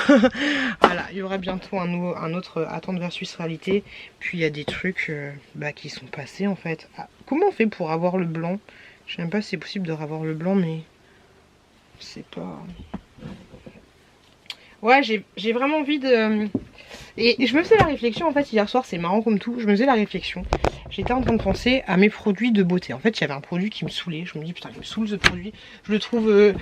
voilà, il y aura bientôt un autre Attente versus réalité. Puis il y a des trucs bah, qui sont passés en fait. Ah, comment on fait pour avoir le blanc? Je sais même pas si c'est possible de revoir le blanc, mais c'est pas... Ouais, j'ai vraiment envie de... Et je me faisais la réflexion en fait hier soir, c'est marrant comme tout, je me faisais la réflexion. J'étais en train de penser à mes produits de beauté. En fait, il y avait un produit qui me saoulait. Je me dis putain, il me saoule ce produit. Je trouve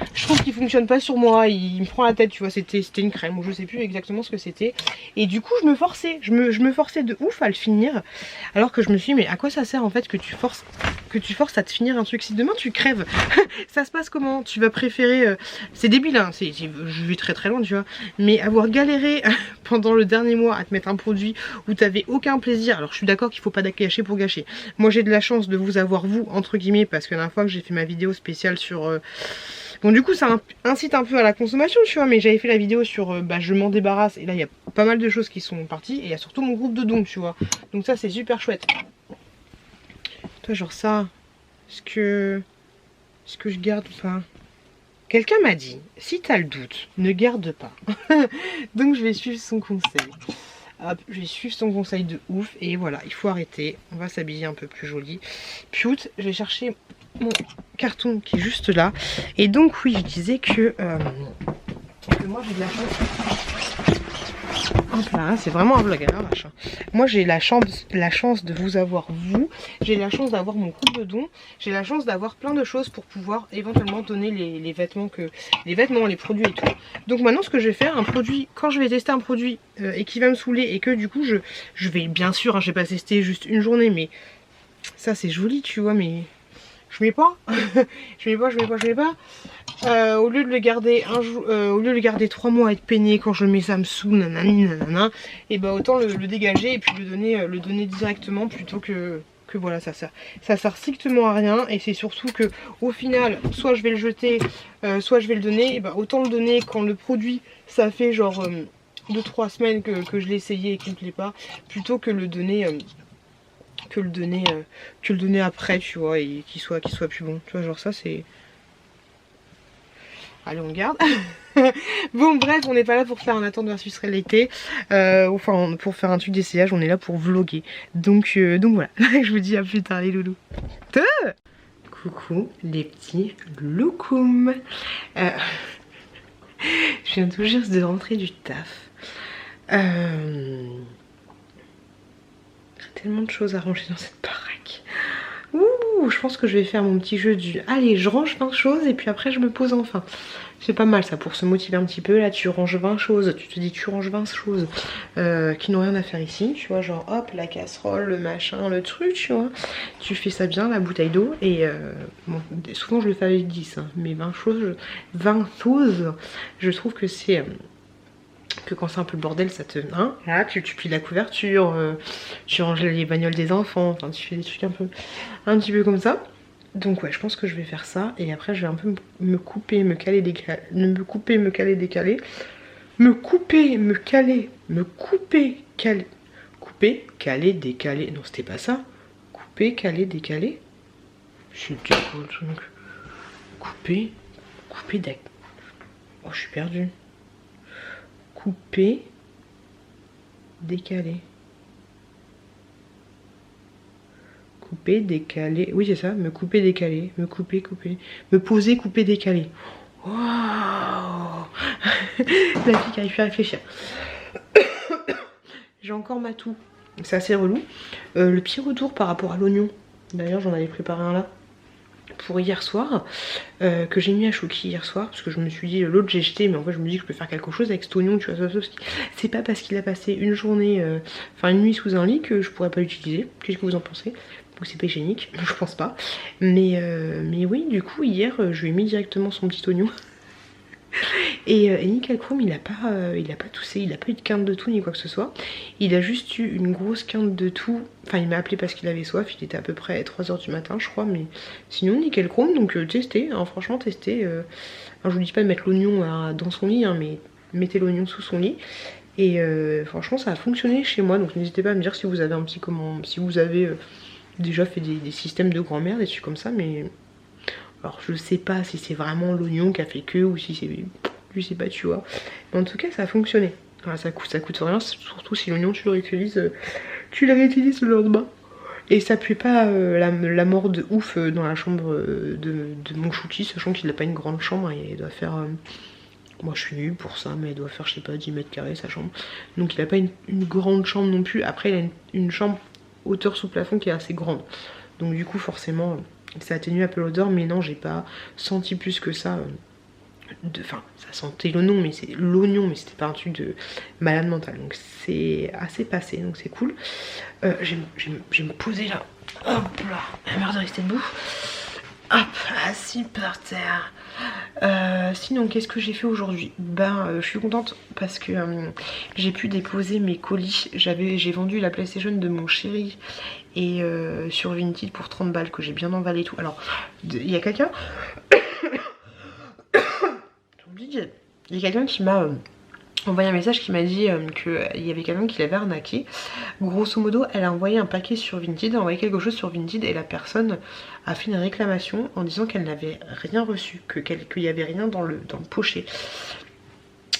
qu'il fonctionne pas sur moi. Il me prend la tête, tu vois. C'était une crème ou je sais plus exactement ce que c'était. Et du coup, je me forçais. Je me forçais de ouf à le finir. Alors que je me suis dit, mais à quoi ça sert en fait que tu forces à te finir un truc? Si demain tu crèves, ça se passe comment? Tu vas préférer... C'est débile, hein. Je vais très très loin, tu vois. Mais avoir galéré pendant le dernier mois à te mettre un produit où t'avais aucun plaisir. Alors je suis d'accord qu'il faut pas gâcher pour gâcher. Moi j'ai de la chance de vous avoir vous entre guillemets, parce que la dernière fois que j'ai fait ma vidéo spéciale sur bon du coup ça incite un peu à la consommation, tu vois, mais j'avais fait la vidéo sur bah, je m'en débarrasse, et là il y a pas mal de choses qui sont parties, et il y a surtout mon groupe de dons, tu vois, donc ça c'est super chouette. Toi genre ça, est-ce que je garde ou pas? Quelqu'un m'a dit, si t'as le doute, ne garde pas. Donc je vais suivre son conseil. Hop, je vais suivre son conseil de ouf. Et voilà, il faut arrêter. On va s'habiller un peu plus joli. Piout, je vais chercher mon carton qui est juste là. Et donc oui, je disais que moi j'ai de la chance. Hop là, c'est vraiment un vlog, hein, machin. Moi j'ai la chance de vous avoir vous. J'ai la chance d'avoir mon groupe de dons. J'ai la chance d'avoir plein de choses pour pouvoir éventuellement donner les vêtements, les produits et tout. Donc maintenant ce que je vais faire, un produit, quand je vais tester un produit et qui va me saouler et que du coup je vais bien sûr, hein, je vais pas tester juste une journée, mais ça c'est joli tu vois, mais je mets pas. je mets pas. Au lieu de le garder au lieu de le garder 3 mois à être peigné, quand je le mets ça me saoule, nanani nanana, et bah autant le dégager et puis le donner directement plutôt que voilà, ça sert strictement à rien. Et c'est surtout que au final soit je vais le jeter, soit je vais le donner, et bah autant le donner quand le produit ça fait genre 2-3 semaines que je l'ai essayé et qu'il me plaît pas, plutôt que le donner après, tu vois, et qu'il soit plus bon, tu vois, genre ça c'est... Allez, on le garde. Bon bref, on n'est pas là pour faire un attente versus réalité, enfin pour faire un truc d'essayage, on est là pour vlogger. Donc voilà, je vous dis à plus tard les loulous. Coucou les petits loukoum. Je viens tout juste de rentrer du taf. Tellement de choses à ranger dans cette baraque. Ouh, je pense que je vais faire mon petit jeu du... Allez, je range 20 choses et puis après je me pose enfin. C'est pas mal ça pour se motiver un petit peu. Là tu ranges 20 choses, tu te dis tu ranges 20 choses qui n'ont rien à faire ici. Tu vois, genre hop, la casserole, le machin, le truc, tu vois. Tu fais ça bien, la bouteille d'eau. Et bon, souvent je le fais avec 10, hein, mais 20 choses, je trouve que c'est... que quand c'est un peu le bordel ça te... Hein, là tu plies la couverture, tu ranges les bagnoles des enfants, enfin tu fais des trucs un petit peu comme ça. Donc ouais, je pense que je vais faire ça. Et après, je vais un peu me couper, me caler, décaler. Me couper, me caler, décaler. Me couper, me caler. Me couper, caler. Couper, caler, décaler. Non, c'était pas ça. Couper, caler, décaler. C'était quoi le truc? Couper, couper, décaler. Oh, je suis perdue. Couper, décaler. Couper, décaler. Oui, c'est ça. Me couper, décaler. Me couper, couper. Me poser, couper, décaler. Waouh. La fille qui arrive à réfléchir. J'ai encore ma toux. C'est assez relou. Le petit retour par rapport à l'oignon. D'ailleurs, j'en avais préparé un là. Pour hier soir, que j'ai mis à Chouki hier soir, parce que je me suis dit, l'autre j'ai jeté, mais en fait je me dis que je peux faire quelque chose avec cet oignon, tu vois, c'est pas parce qu'il a passé une journée, enfin une nuit sous un lit que je pourrais pas l'utiliser. Qu'est-ce que vous en pensez? Donc c'est pas hygiénique, je pense pas. Mais oui, du coup hier je lui ai mis directement son petit oignon. Et Nickel Chrome il a pas toussé, il a pas eu de quinte de toux ni quoi que ce soit. Il a juste eu une grosse quinte de toux. Enfin il m'a appelé parce qu'il avait soif, il était à peu près 3 h du matin je crois. Mais sinon Nickel Chrome, donc testez, hein, franchement testez. Alors je vous dis pas de mettre l'oignon dans son lit, hein, mais mettez l'oignon sous son lit. Et franchement ça a fonctionné chez moi. Donc n'hésitez pas à me dire si vous avez un petit comment, si vous avez déjà fait des systèmes de grand-mère, des trucs comme ça. Mais alors je sais pas si c'est vraiment l'oignon qui a fait que, ou si c'est... Je sais pas, tu vois. Mais en tout cas, ça a fonctionné. Voilà, ça coûte rien, surtout si l'oignon tu le réutilises le lendemain. Et ça pue pas la mort de ouf dans la chambre de mon Chouki, sachant qu'il n'a pas une grande chambre et il doit faire... moi je suis nulle pour ça, mais il doit faire, je sais pas, 10 mètres carrés sa chambre. Donc il a pas une grande chambre non plus. Après il a une chambre hauteur sous plafond qui est assez grande. Donc du coup forcément ça atténue un peu l'odeur, mais non j'ai pas senti plus que ça. Enfin ça sentait l'oignon, mais c'est l'oignon, mais c'était pas un truc de malade mental. Donc c'est assez passé, donc c'est cool. Je vais me poser là. Hop là, la merde de rester debout. Hop, assis par terre. Sinon qu'est-ce que j'ai fait aujourd'hui? Je suis contente parce que j'ai pu déposer mes colis. J'ai vendu la PlayStation de mon chéri et sur Vinted pour 30 balles que j'ai bien emballé et tout. Alors il y a quelqu'un il y a quelqu'un qui m'a envoyé un message qui m'a dit qu'il y avait quelqu'un qui l'avait arnaqué. Grosso modo, elle a envoyé un paquet sur Vinted, elle a envoyé quelque chose sur Vinted et la personne a fait une réclamation en disant qu'elle n'avait rien reçu, qu'il n'y avait rien dans le pochet.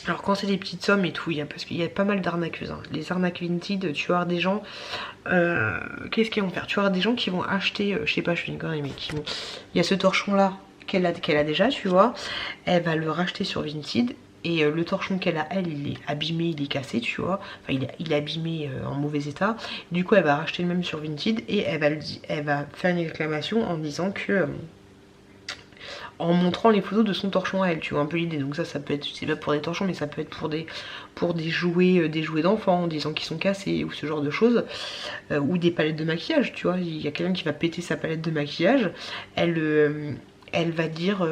Alors quand c'est des petites sommes et tout, parce qu'il y a pas mal d'arnaqueuses, hein. Les arnaques Vinted, tu vas avoir des gens, qu'est-ce qu'ils vont faire? Tu vas avoir des gens qui vont acheter, je sais pas, je fais une connerie, mais qui vont... Il y a ce torchon là qu'elle a déjà, tu vois, elle va le racheter sur Vinted. Et le torchon qu'elle a, il est abîmé, il est cassé, tu vois. Enfin, il est abîmé en mauvais état. Du coup, elle va racheter le même sur Vinted et elle va faire une réclamation en disant que... en montrant les photos de son torchon à elle, tu vois un peu l'idée. Donc ça peut être, c'est pas pour des torchons, mais ça peut être pour des jouets d'enfants, en disant qu'ils sont cassés ou ce genre de choses. Ou des palettes de maquillage, tu vois. Il y a quelqu'un qui va péter sa palette de maquillage. Elle va dire,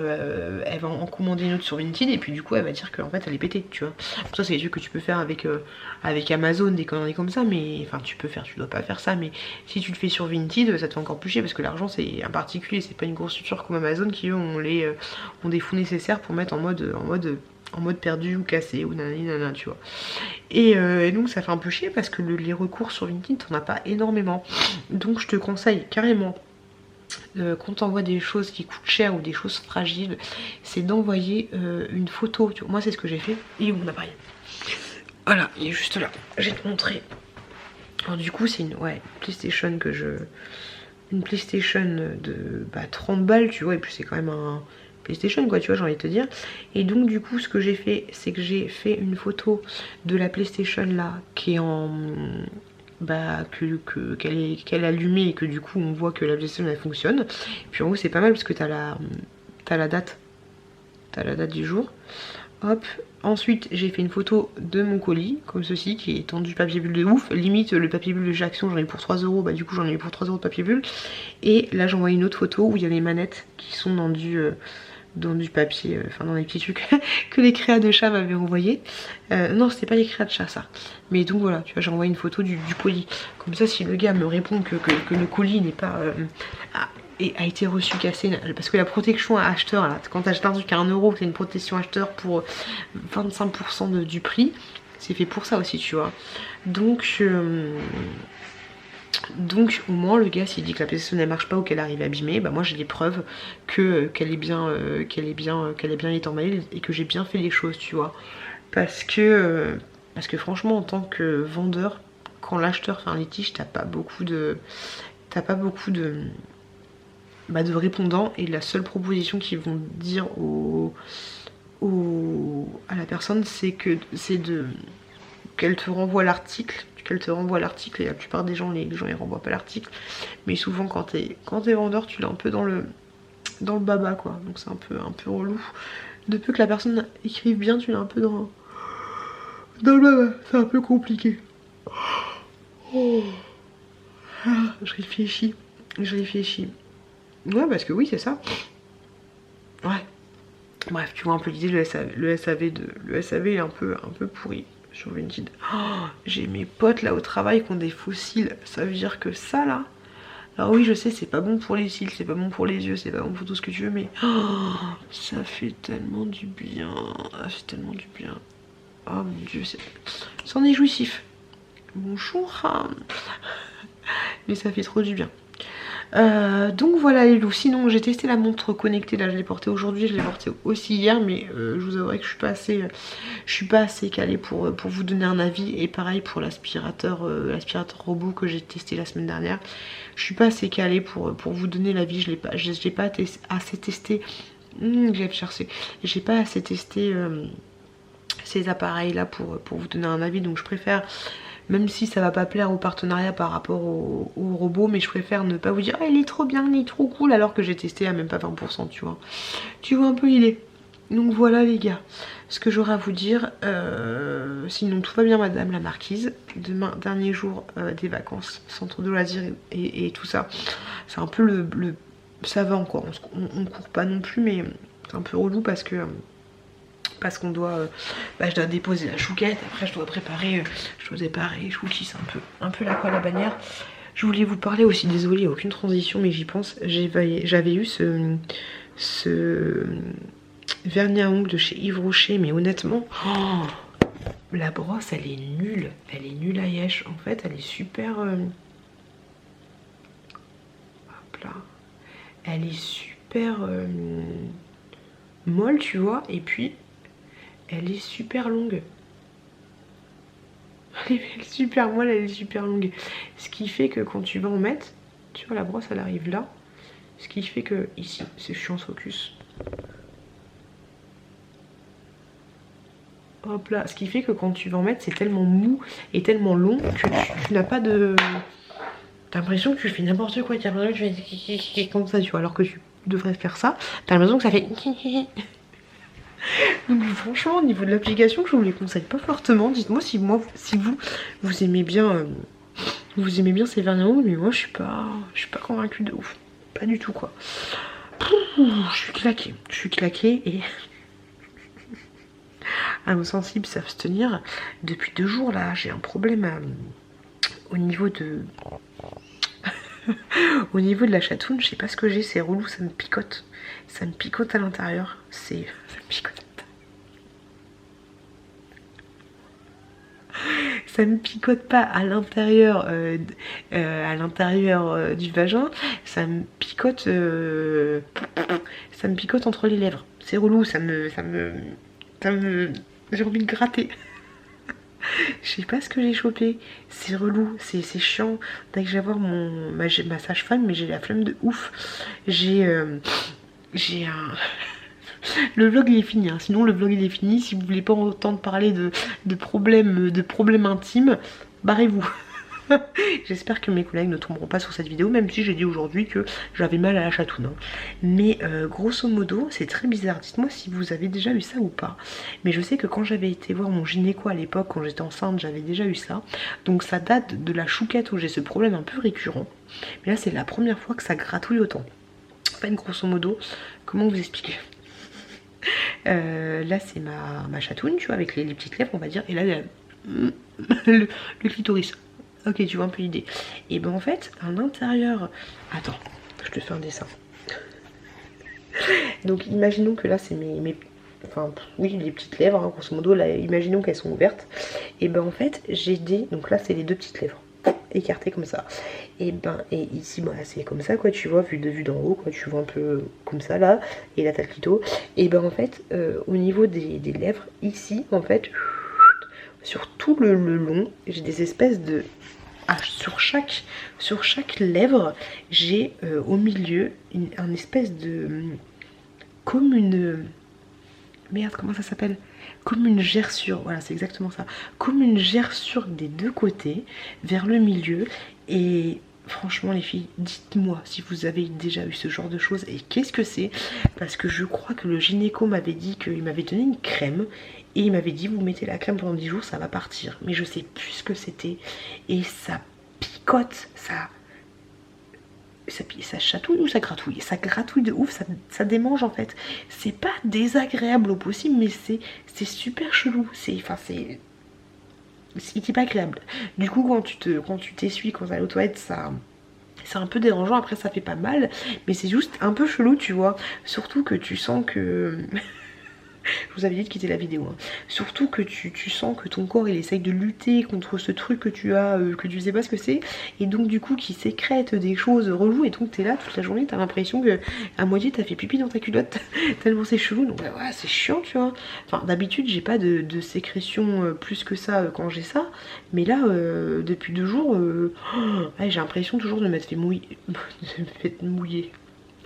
elle va en commander une autre sur Vinted et puis du coup elle va dire qu'en fait elle est pétée, tu vois. Ça c'est des trucs que tu peux faire avec Amazon, des conneries comme ça, mais enfin tu dois pas faire ça, mais si tu le fais sur Vinted ça te fait encore plus chier parce que l'argent c'est un particulier, c'est pas une grosse structure comme Amazon qui eux ont des fonds nécessaires pour mettre en mode perdu ou cassé ou nanana, tu vois. Et donc ça fait un peu chier parce que les recours sur Vinted t'en as pas énormément. Donc je te conseille carrément, quand t'envoies des choses qui coûtent cher ou des choses fragiles, c'est d'envoyer une photo. Tu vois, moi c'est ce que j'ai fait. Et où mon appareil? Voilà, il est juste là. Je vais te montrer. Alors du coup c'est une PlayStation une PlayStation de 30 balles, tu vois, et puis c'est quand même un PlayStation quoi, tu vois, j'ai envie de te dire. Et donc du coup ce que j'ai fait, c'est que j'ai fait une photo de la PlayStation là qui est en... qu'elle est allumée et que du coup on voit que la PlayStation elle fonctionne. Et puis en haut c'est pas mal parce que t'as la date du jour. Hop, ensuite j'ai fait une photo de mon colis comme ceci qui est tendu papier bulle de ouf, limite le papier bulle de chez Action j'en ai pour 3 €, bah du coup j'en ai eu pour 3 € de papier bulle. Et là j'envoie une autre photo où il y a les manettes qui sont dans du papier, enfin dans des petits trucs que les créas de chat m'avaient envoyé. Non c'était pas les créas de chat ça. Mais donc voilà, tu vois, j'ai envoyé une photo du colis. Comme ça si le gars me répond que le colis n'est pas et a été reçue cassée. Parce que la protection à acheteur, là, quand tu achètes un truc à 1 €, tu as une protection acheteur pour 25% du prix. C'est fait pour ça aussi, tu vois. Donc au moins le gars s'il dit que la PlayStation ne marche pas ou qu'elle arrive abîmée, bah moi j'ai des preuves qu'elle est bien été emballée et que j'ai bien fait les choses, tu vois. Parce que franchement en tant que vendeur, quand l'acheteur fait un litige, t'as pas beaucoup de répondants, et la seule proposition qu'ils vont dire à la personne, c'est qu'elle te renvoie l'article. Et la plupart des gens, les gens ils renvoient pas l'article, mais souvent quand t'es vendeur, tu l'as un peu dans le baba, quoi. Donc c'est un peu relou. De peu que la personne écrive bien, tu l'as un peu dans le baba. C'est un peu compliqué. Oh. Ah, je réfléchis. Ouais, parce que oui, c'est ça. Ouais. Bref, tu vois un peu l'idée. Le SAV il est un peu pourri sur Vinted. Oh, j'ai mes potes là au travail qui ont des faux cils. Ça veut dire que ça là. Alors oui, je sais, c'est pas bon pour les cils, c'est pas bon pour les yeux, c'est pas bon pour tout ce que tu veux, mais ça fait tellement du bien. Oh mon dieu, c'en est jouissif. Bonjour. Mais ça fait trop du bien. Donc voilà les loups. Sinon j'ai testé la montre connectée, là je l'ai portée aujourd'hui, je l'ai portée aussi hier, mais je vous avouerai que je suis pas assez calée pour vous donner un avis. Et pareil pour l'aspirateur robot que j'ai testé la semaine dernière, je suis pas assez calée pour vous donner l'avis. Je l'ai pas assez testé. J'ai pas assez testé ces appareils là pour vous donner un avis, donc je préfère, même si ça va pas plaire au partenariat par rapport au robot, mais je préfère ne pas vous dire ah, il est trop bien, il est trop cool, alors que j'ai testé à même pas 20%, tu vois. Tu vois un peu l'idée. Donc voilà les gars, ce que j'aurai à vous dire. Sinon tout va bien madame la marquise. Demain, dernier jour des vacances, centre de loisirs et tout ça. C'est un peu ça va encore, on court pas non plus, mais c'est un peu relou parce qu'on doit, je dois déposer la chouquette, après je dois préparer Chouki, c'est un peu la colle à bannière. Je voulais vous parler aussi, désolée, aucune transition, mais j'y pense. J'avais eu ce vernis à ongles de chez Yves Rocher, mais honnêtement, la brosse elle est nulle à Yesh. En fait elle est super hop là, elle est super molle, tu vois, et puis elle est super longue. Elle est super molle, elle est super longue. Ce qui fait que quand tu vas en mettre, tu vois la brosse elle arrive là. Ce qui fait que ici, c'est chiant focus. Hop là, ce qui fait que quand tu vas en mettre, c'est tellement mou et tellement long que tu n'as pas de... T'as l'impression que tu fais n'importe quoi, t'as l'impression que tu fais comme ça, tu vois, alors que tu devrais faire ça. T'as l'impression que ça fait... Donc franchement au niveau de l'application, je vous les conseille pas fortement. Dites-moi si vous aimez bien ces vernis à ongles, mais moi je suis pas convaincue de ouf. Pas du tout quoi. Je suis claquée et à nos sensibles savent se tenir. Depuis 2 jours là, j'ai un problème au niveau de la chatoune, je sais pas ce que j'ai, c'est relou, ça me picote. Ça me picote à l'intérieur. Ça me picote. Ça me picote pas à l'intérieur du vagin, ça me picote entre les lèvres. C'est relou, j'ai envie de gratter. Je sais pas ce que j'ai chopé, c'est relou, c'est chiant. Dès que je vais voir ma sage-femme, mais j'ai la flemme de ouf. J'ai un... Le vlog il est fini, hein. Sinon le vlog il est fini. Si vous voulez pas entendre parler de problèmes intimes, barrez-vous. J'espère que mes collègues ne tomberont pas sur cette vidéo, même si j'ai dit aujourd'hui que j'avais mal à la chatoune, hein. Mais grosso modo c'est très bizarre. Dites-moi si vous avez déjà eu ça ou pas. Mais je sais que quand j'avais été voir mon gynéco à l'époque, quand j'étais enceinte, j'avais déjà eu ça. Donc ça date de la chouquette où j'ai ce problème un peu récurrent. Mais là c'est la première fois que ça gratouille autant. En fait grosso modo, comment vous expliquer? Là c'est ma chatoune, tu vois, avec les petites lèvres on va dire. Et là le clitoris. Ok, tu vois un peu l'idée. Et ben en fait, à l'intérieur... Attends, Je te fais un dessin. Donc imaginons que là c'est enfin oui, les petites lèvres, hein, grosso modo, là, imaginons qu'elles sont ouvertes. Et ben en fait j'ai des, donc là c'est les deux petites lèvres écartées comme ça. Et ici bah, c'est comme ça quoi, tu vois, vu d'en haut quoi, tu vois un peu comme ça là. Et là t'as le clito. Et ben en fait au niveau des lèvres ici en fait, sur tout le long, j'ai des espèces de... Ah, sur chaque lèvre, j'ai au milieu un espèce de... Comme une... Merde, comment ça s'appelle? Comme une gerçure, voilà, c'est exactement ça. Comme une gerçure des deux côtés, vers le milieu. Et franchement, les filles, dites-moi si vous avez déjà eu ce genre de choses et qu'est-ce que c'est. Parce que je crois que le gynéco m'avait dit qu'il m'avait donné une crème. Et il m'avait dit, vous mettez la crème pendant 10 jours, ça va partir. Mais je sais plus ce que c'était. Et ça picote, ça chatouille ou ça gratouille? Ça gratouille de ouf, ça démange en fait. C'est pas désagréable au possible, mais c'est super chelou. C'est pas agréable. Du coup, quand tu t'essuies, quand t'es aux toilettes, c'est un peu dérangeant. Après, ça fait pas mal, mais c'est juste un peu chelou, tu vois. Surtout que tu sens que... Je vous avais dit de quitter la vidéo. Hein. Surtout que tu sens que ton corps il essaye de lutter contre ce truc que tu as, que tu sais pas ce que c'est. Et donc du coup qui sécrète des choses reloues. Et donc t'es là toute la journée, t'as l'impression que à moitié t'as fait pipi dans ta culotte. Tellement c'est chelou. Donc bah, ouais, c'est chiant tu vois. Enfin d'habitude j'ai pas de sécrétion plus que ça quand j'ai ça. Mais là depuis 2 jours, ouais, j'ai l'impression toujours de m'être fait mouiller. De m'être mouiller.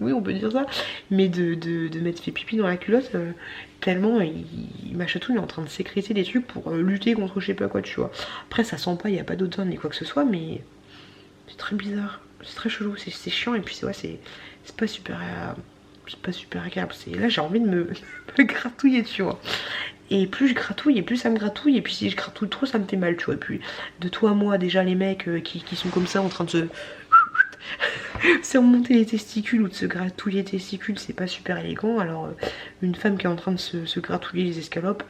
Oui on peut dire ça, mais de m'être fait pipi dans la culotte tellement ma chatouille est en train de sécréter des trucs pour lutter contre je sais pas quoi tu vois. Après ça sent pas, il n'y a pas d'odeur ni quoi que ce soit, mais c'est très bizarre, c'est très chelou, c'est chiant et puis c'est pas super agréable, là j'ai envie de me gratouiller tu vois. Et plus je gratouille et plus ça me gratouille, et puis si je gratouille trop ça me fait mal tu vois. Et puis de toi à moi déjà les mecs qui sont comme ça en train de se remonter les testicules ou de se gratouiller les testicules, c'est pas super élégant. Alors une femme qui est en train de se gratouiller les escalopes,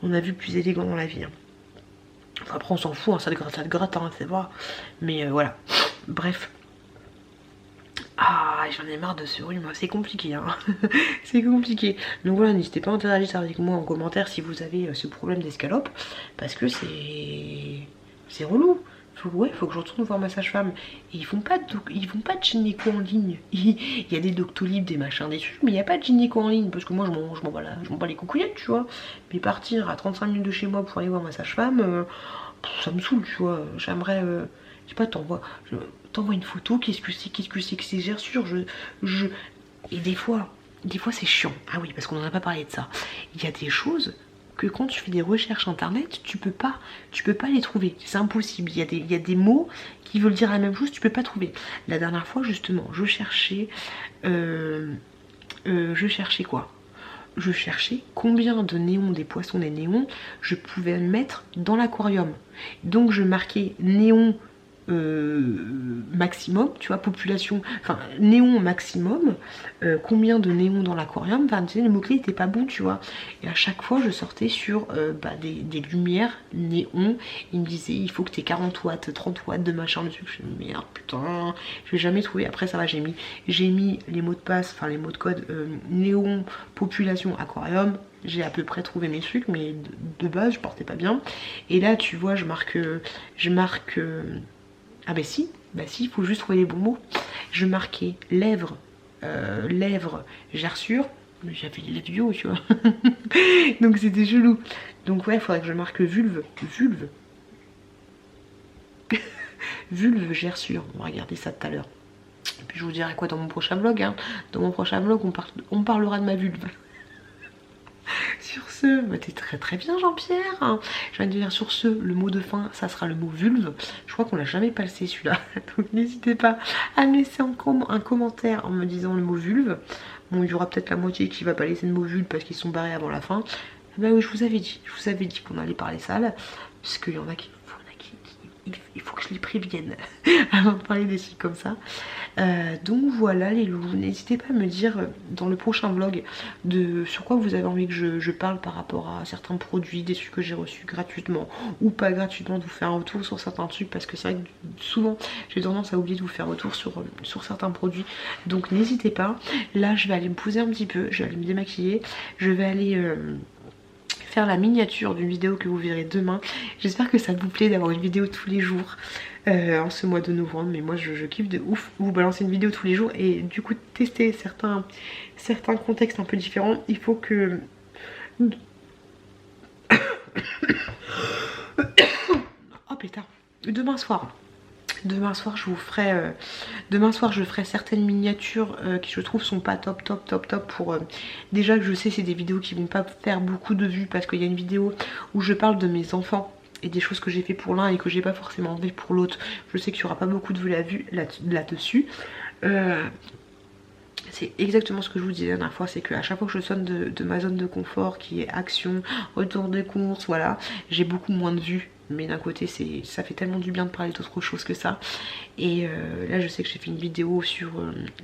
on a vu plus élégant dans la vie. Hein. Enfin, après on s'en fout, hein, ça te gratte, hein, c'est vrai. Mais voilà, bref. Ah, j'en ai marre de ce rhume, c'est compliqué, hein. C'est compliqué. Donc voilà, n'hésitez pas à interagir avec moi en commentaire si vous avez ce problème d'escalope, parce que c'est relou. Ouais, faut que je retourne voir ma sage-femme. Et ils font pas de gynéco en ligne. Il y a des Doctolib, des machins, des trucs, mais il n'y a pas de gynéco en ligne. Parce que moi, je m'en bats les coucouillettes, tu vois. Mais partir à 35 minutes de chez moi pour aller voir ma sage-femme, ça me saoule, tu vois. J'aimerais, je sais pas, t'envoie une photo, qu'est-ce que c'est que ces gerçures. Et des fois c'est chiant. Ah oui, parce qu'on en a pas parlé de ça. Il y a des choses que quand tu fais des recherches internet, tu peux pas les trouver, c'est impossible. Il y a des mots qui veulent dire la même chose, tu peux pas trouver. La dernière fois justement, je cherchais quoi? Je cherchais combien de néons, des poissons des néons, je pouvais mettre dans l'aquarium. Donc je marquais néon maximum, tu vois, population, enfin néon maximum, combien de néons dans l'aquarium, enfin tu sais, les mots-clés étaient pas bons, tu vois. Et à chaque fois je sortais sur des lumières néons, il me disait il faut que t'aies 40 watts, 30 watts de machin, de truc. Je me dis merde putain, je vais jamais trouver. Après ça va, j'ai mis les mots de passe, enfin les mots de code néon, population, aquarium. J'ai à peu près trouvé mes trucs, mais de base je portais pas bien. Et là tu vois je marque ah bah si, il faut juste trouver les bons mots. Je marquais lèvres, gerçure, mais j'avais les lèvres du haut, tu vois. Donc c'était chelou. Donc ouais, il faudrait que je marque vulve. Vulve, gerçure. On va regarder ça tout à l'heure. Et puis je vous dirai quoi dans mon prochain vlog. Hein. Dans mon prochain vlog, on parlera de ma vulve. Sur ce, bah t'es très bien Jean-Pierre. Je viens de dire sur ce, le mot de fin, ça sera le mot vulve. Je crois qu'on l'a jamais passé celui-là. Donc n'hésitez pas à me laisser un commentaire en me disant le mot vulve. Bon, il y aura peut-être la moitié qui va pas laisser le mot vulve parce qu'ils sont barrés avant la fin. Bah oui, je vous avais dit qu'on allait parler sale. Parce qu'il y en a qui il faut que je les prévienne avant de parler des trucs comme ça. Donc voilà les loulous, n'hésitez pas à me dire dans le prochain vlog sur quoi vous avez envie que je parle par rapport à certains produits, des trucs que j'ai reçus gratuitement ou pas gratuitement, de vous faire un retour sur certains trucs, parce que c'est vrai que souvent j'ai tendance à oublier de vous faire retour sur certains produits, donc n'hésitez pas. Là je vais aller me poser un petit peu, je vais aller me démaquiller, je vais aller faire la miniature d'une vidéo que vous verrez demain. J'espère que ça vous plaît d'avoir une vidéo tous les jours en ce mois de novembre, mais moi je kiffe de ouf vous balancer une vidéo tous les jours et du coup tester certains contextes un peu différents. Il faut que oh putain, demain soir je vous ferai demain soir je ferai certaines miniatures qui je trouve sont pas top pour déjà que je sais c'est des vidéos qui vont pas faire beaucoup de vues, parce qu'il y a une vidéo où je parle de mes enfants et des choses que j'ai fait pour l'un et que j'ai pas forcément fait pour l'autre. Je sais qu'il y aura pas beaucoup de vues là-dessus. C'est exactement ce que je vous disais la dernière fois, c'est qu'à chaque fois que je sonne de ma zone de confort qui est action, retour des courses, voilà, j'ai beaucoup moins de vues. Mais d'un côté ça fait tellement du bien de parler d'autre chose que ça. Et là je sais que j'ai fait une vidéo sur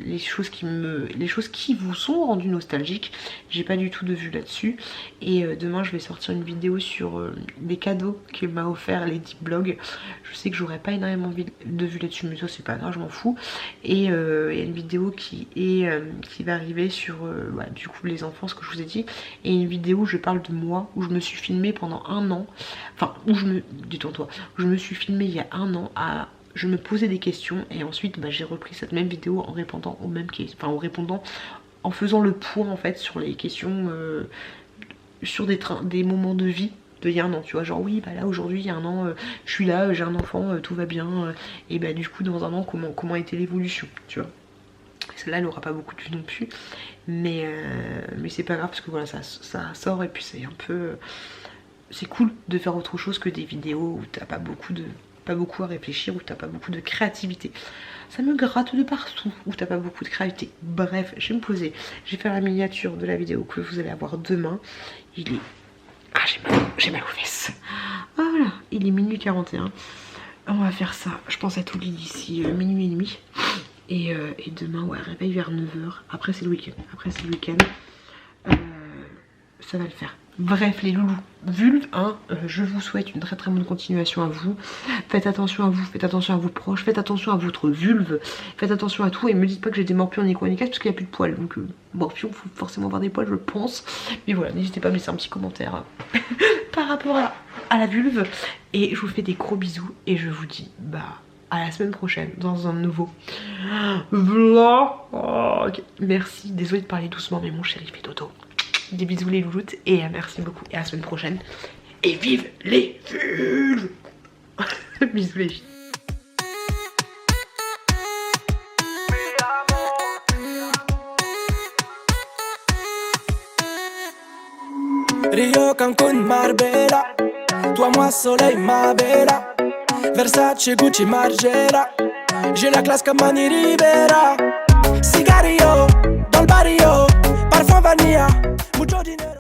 les choses qui vous sont rendues nostalgiques. J'ai pas du tout de vue là-dessus. Et demain je vais sortir une vidéo sur des cadeaux qu'il m'a offert Lady Blog. Je sais que j'aurais pas énormément de vue là-dessus, mais ça c'est pas grave, je m'en fous. Et il y a une vidéo qui va arriver sur du coup les enfants, ce que je vous ai dit. Et une vidéo où je parle de moi, où je me suis filmée pendant un an. Enfin où je me suis filmée il y a un an je me posais des questions et ensuite j'ai repris cette même vidéo en répondant aux mêmes questions, en faisant le point en fait sur les questions sur des moments de vie de il y a un an, tu vois, genre oui là aujourd'hui il y a un an je suis là, j'ai un enfant, tout va bien, et du coup dans un an comment a été l'évolution, tu vois. Celle-là elle aura pas beaucoup de vues non plus, mais c'est pas grave parce que voilà ça sort et puis c'est un peu c'est cool de faire autre chose que des vidéos où t'as pas beaucoup à réfléchir, où t'as pas beaucoup de créativité. Ça me gratte de partout, où t'as pas beaucoup de créativité. Bref, je vais me poser. Je vais faire la miniature de la vidéo que vous allez avoir demain. Il est... Ah, j'ai mal aux fesses. Ah, voilà, il est minuit 41. On va faire ça. Je pense être au lit d'ici minuit et demi. Et demain, ouais, réveil vers 9h. Après, c'est le week-end. Ça va le faire. Bref les loulous, vulve, je vous souhaite une très très bonne continuation à vous. Faites attention à vous, faites attention à vos proches, faites attention à votre vulve, faites attention à tout et me dites pas que j'ai des morpions ni quoi ni casse parce qu'il n'y a plus de poils. Donc morpions, faut forcément avoir des poils je pense. Mais voilà, n'hésitez pas à me laisser un petit commentaire par rapport à la vulve. Et je vous fais des gros bisous et je vous dis à la semaine prochaine dans un nouveau vlog. Merci, désolée de parler doucement mais mon chéri fait dodo. Des bisous les louloutes et merci beaucoup et à la semaine prochaine. Et vive les vulves. Bisous les filles. Rio, Cancun, Marbella. Toi, moi, soleil, ma bella. Versace, Gucci, Margiela. J'ai la classe comme Mani Rivera. Cigarillo, dans le barrio. Parfum vanilla. Mucho dinero.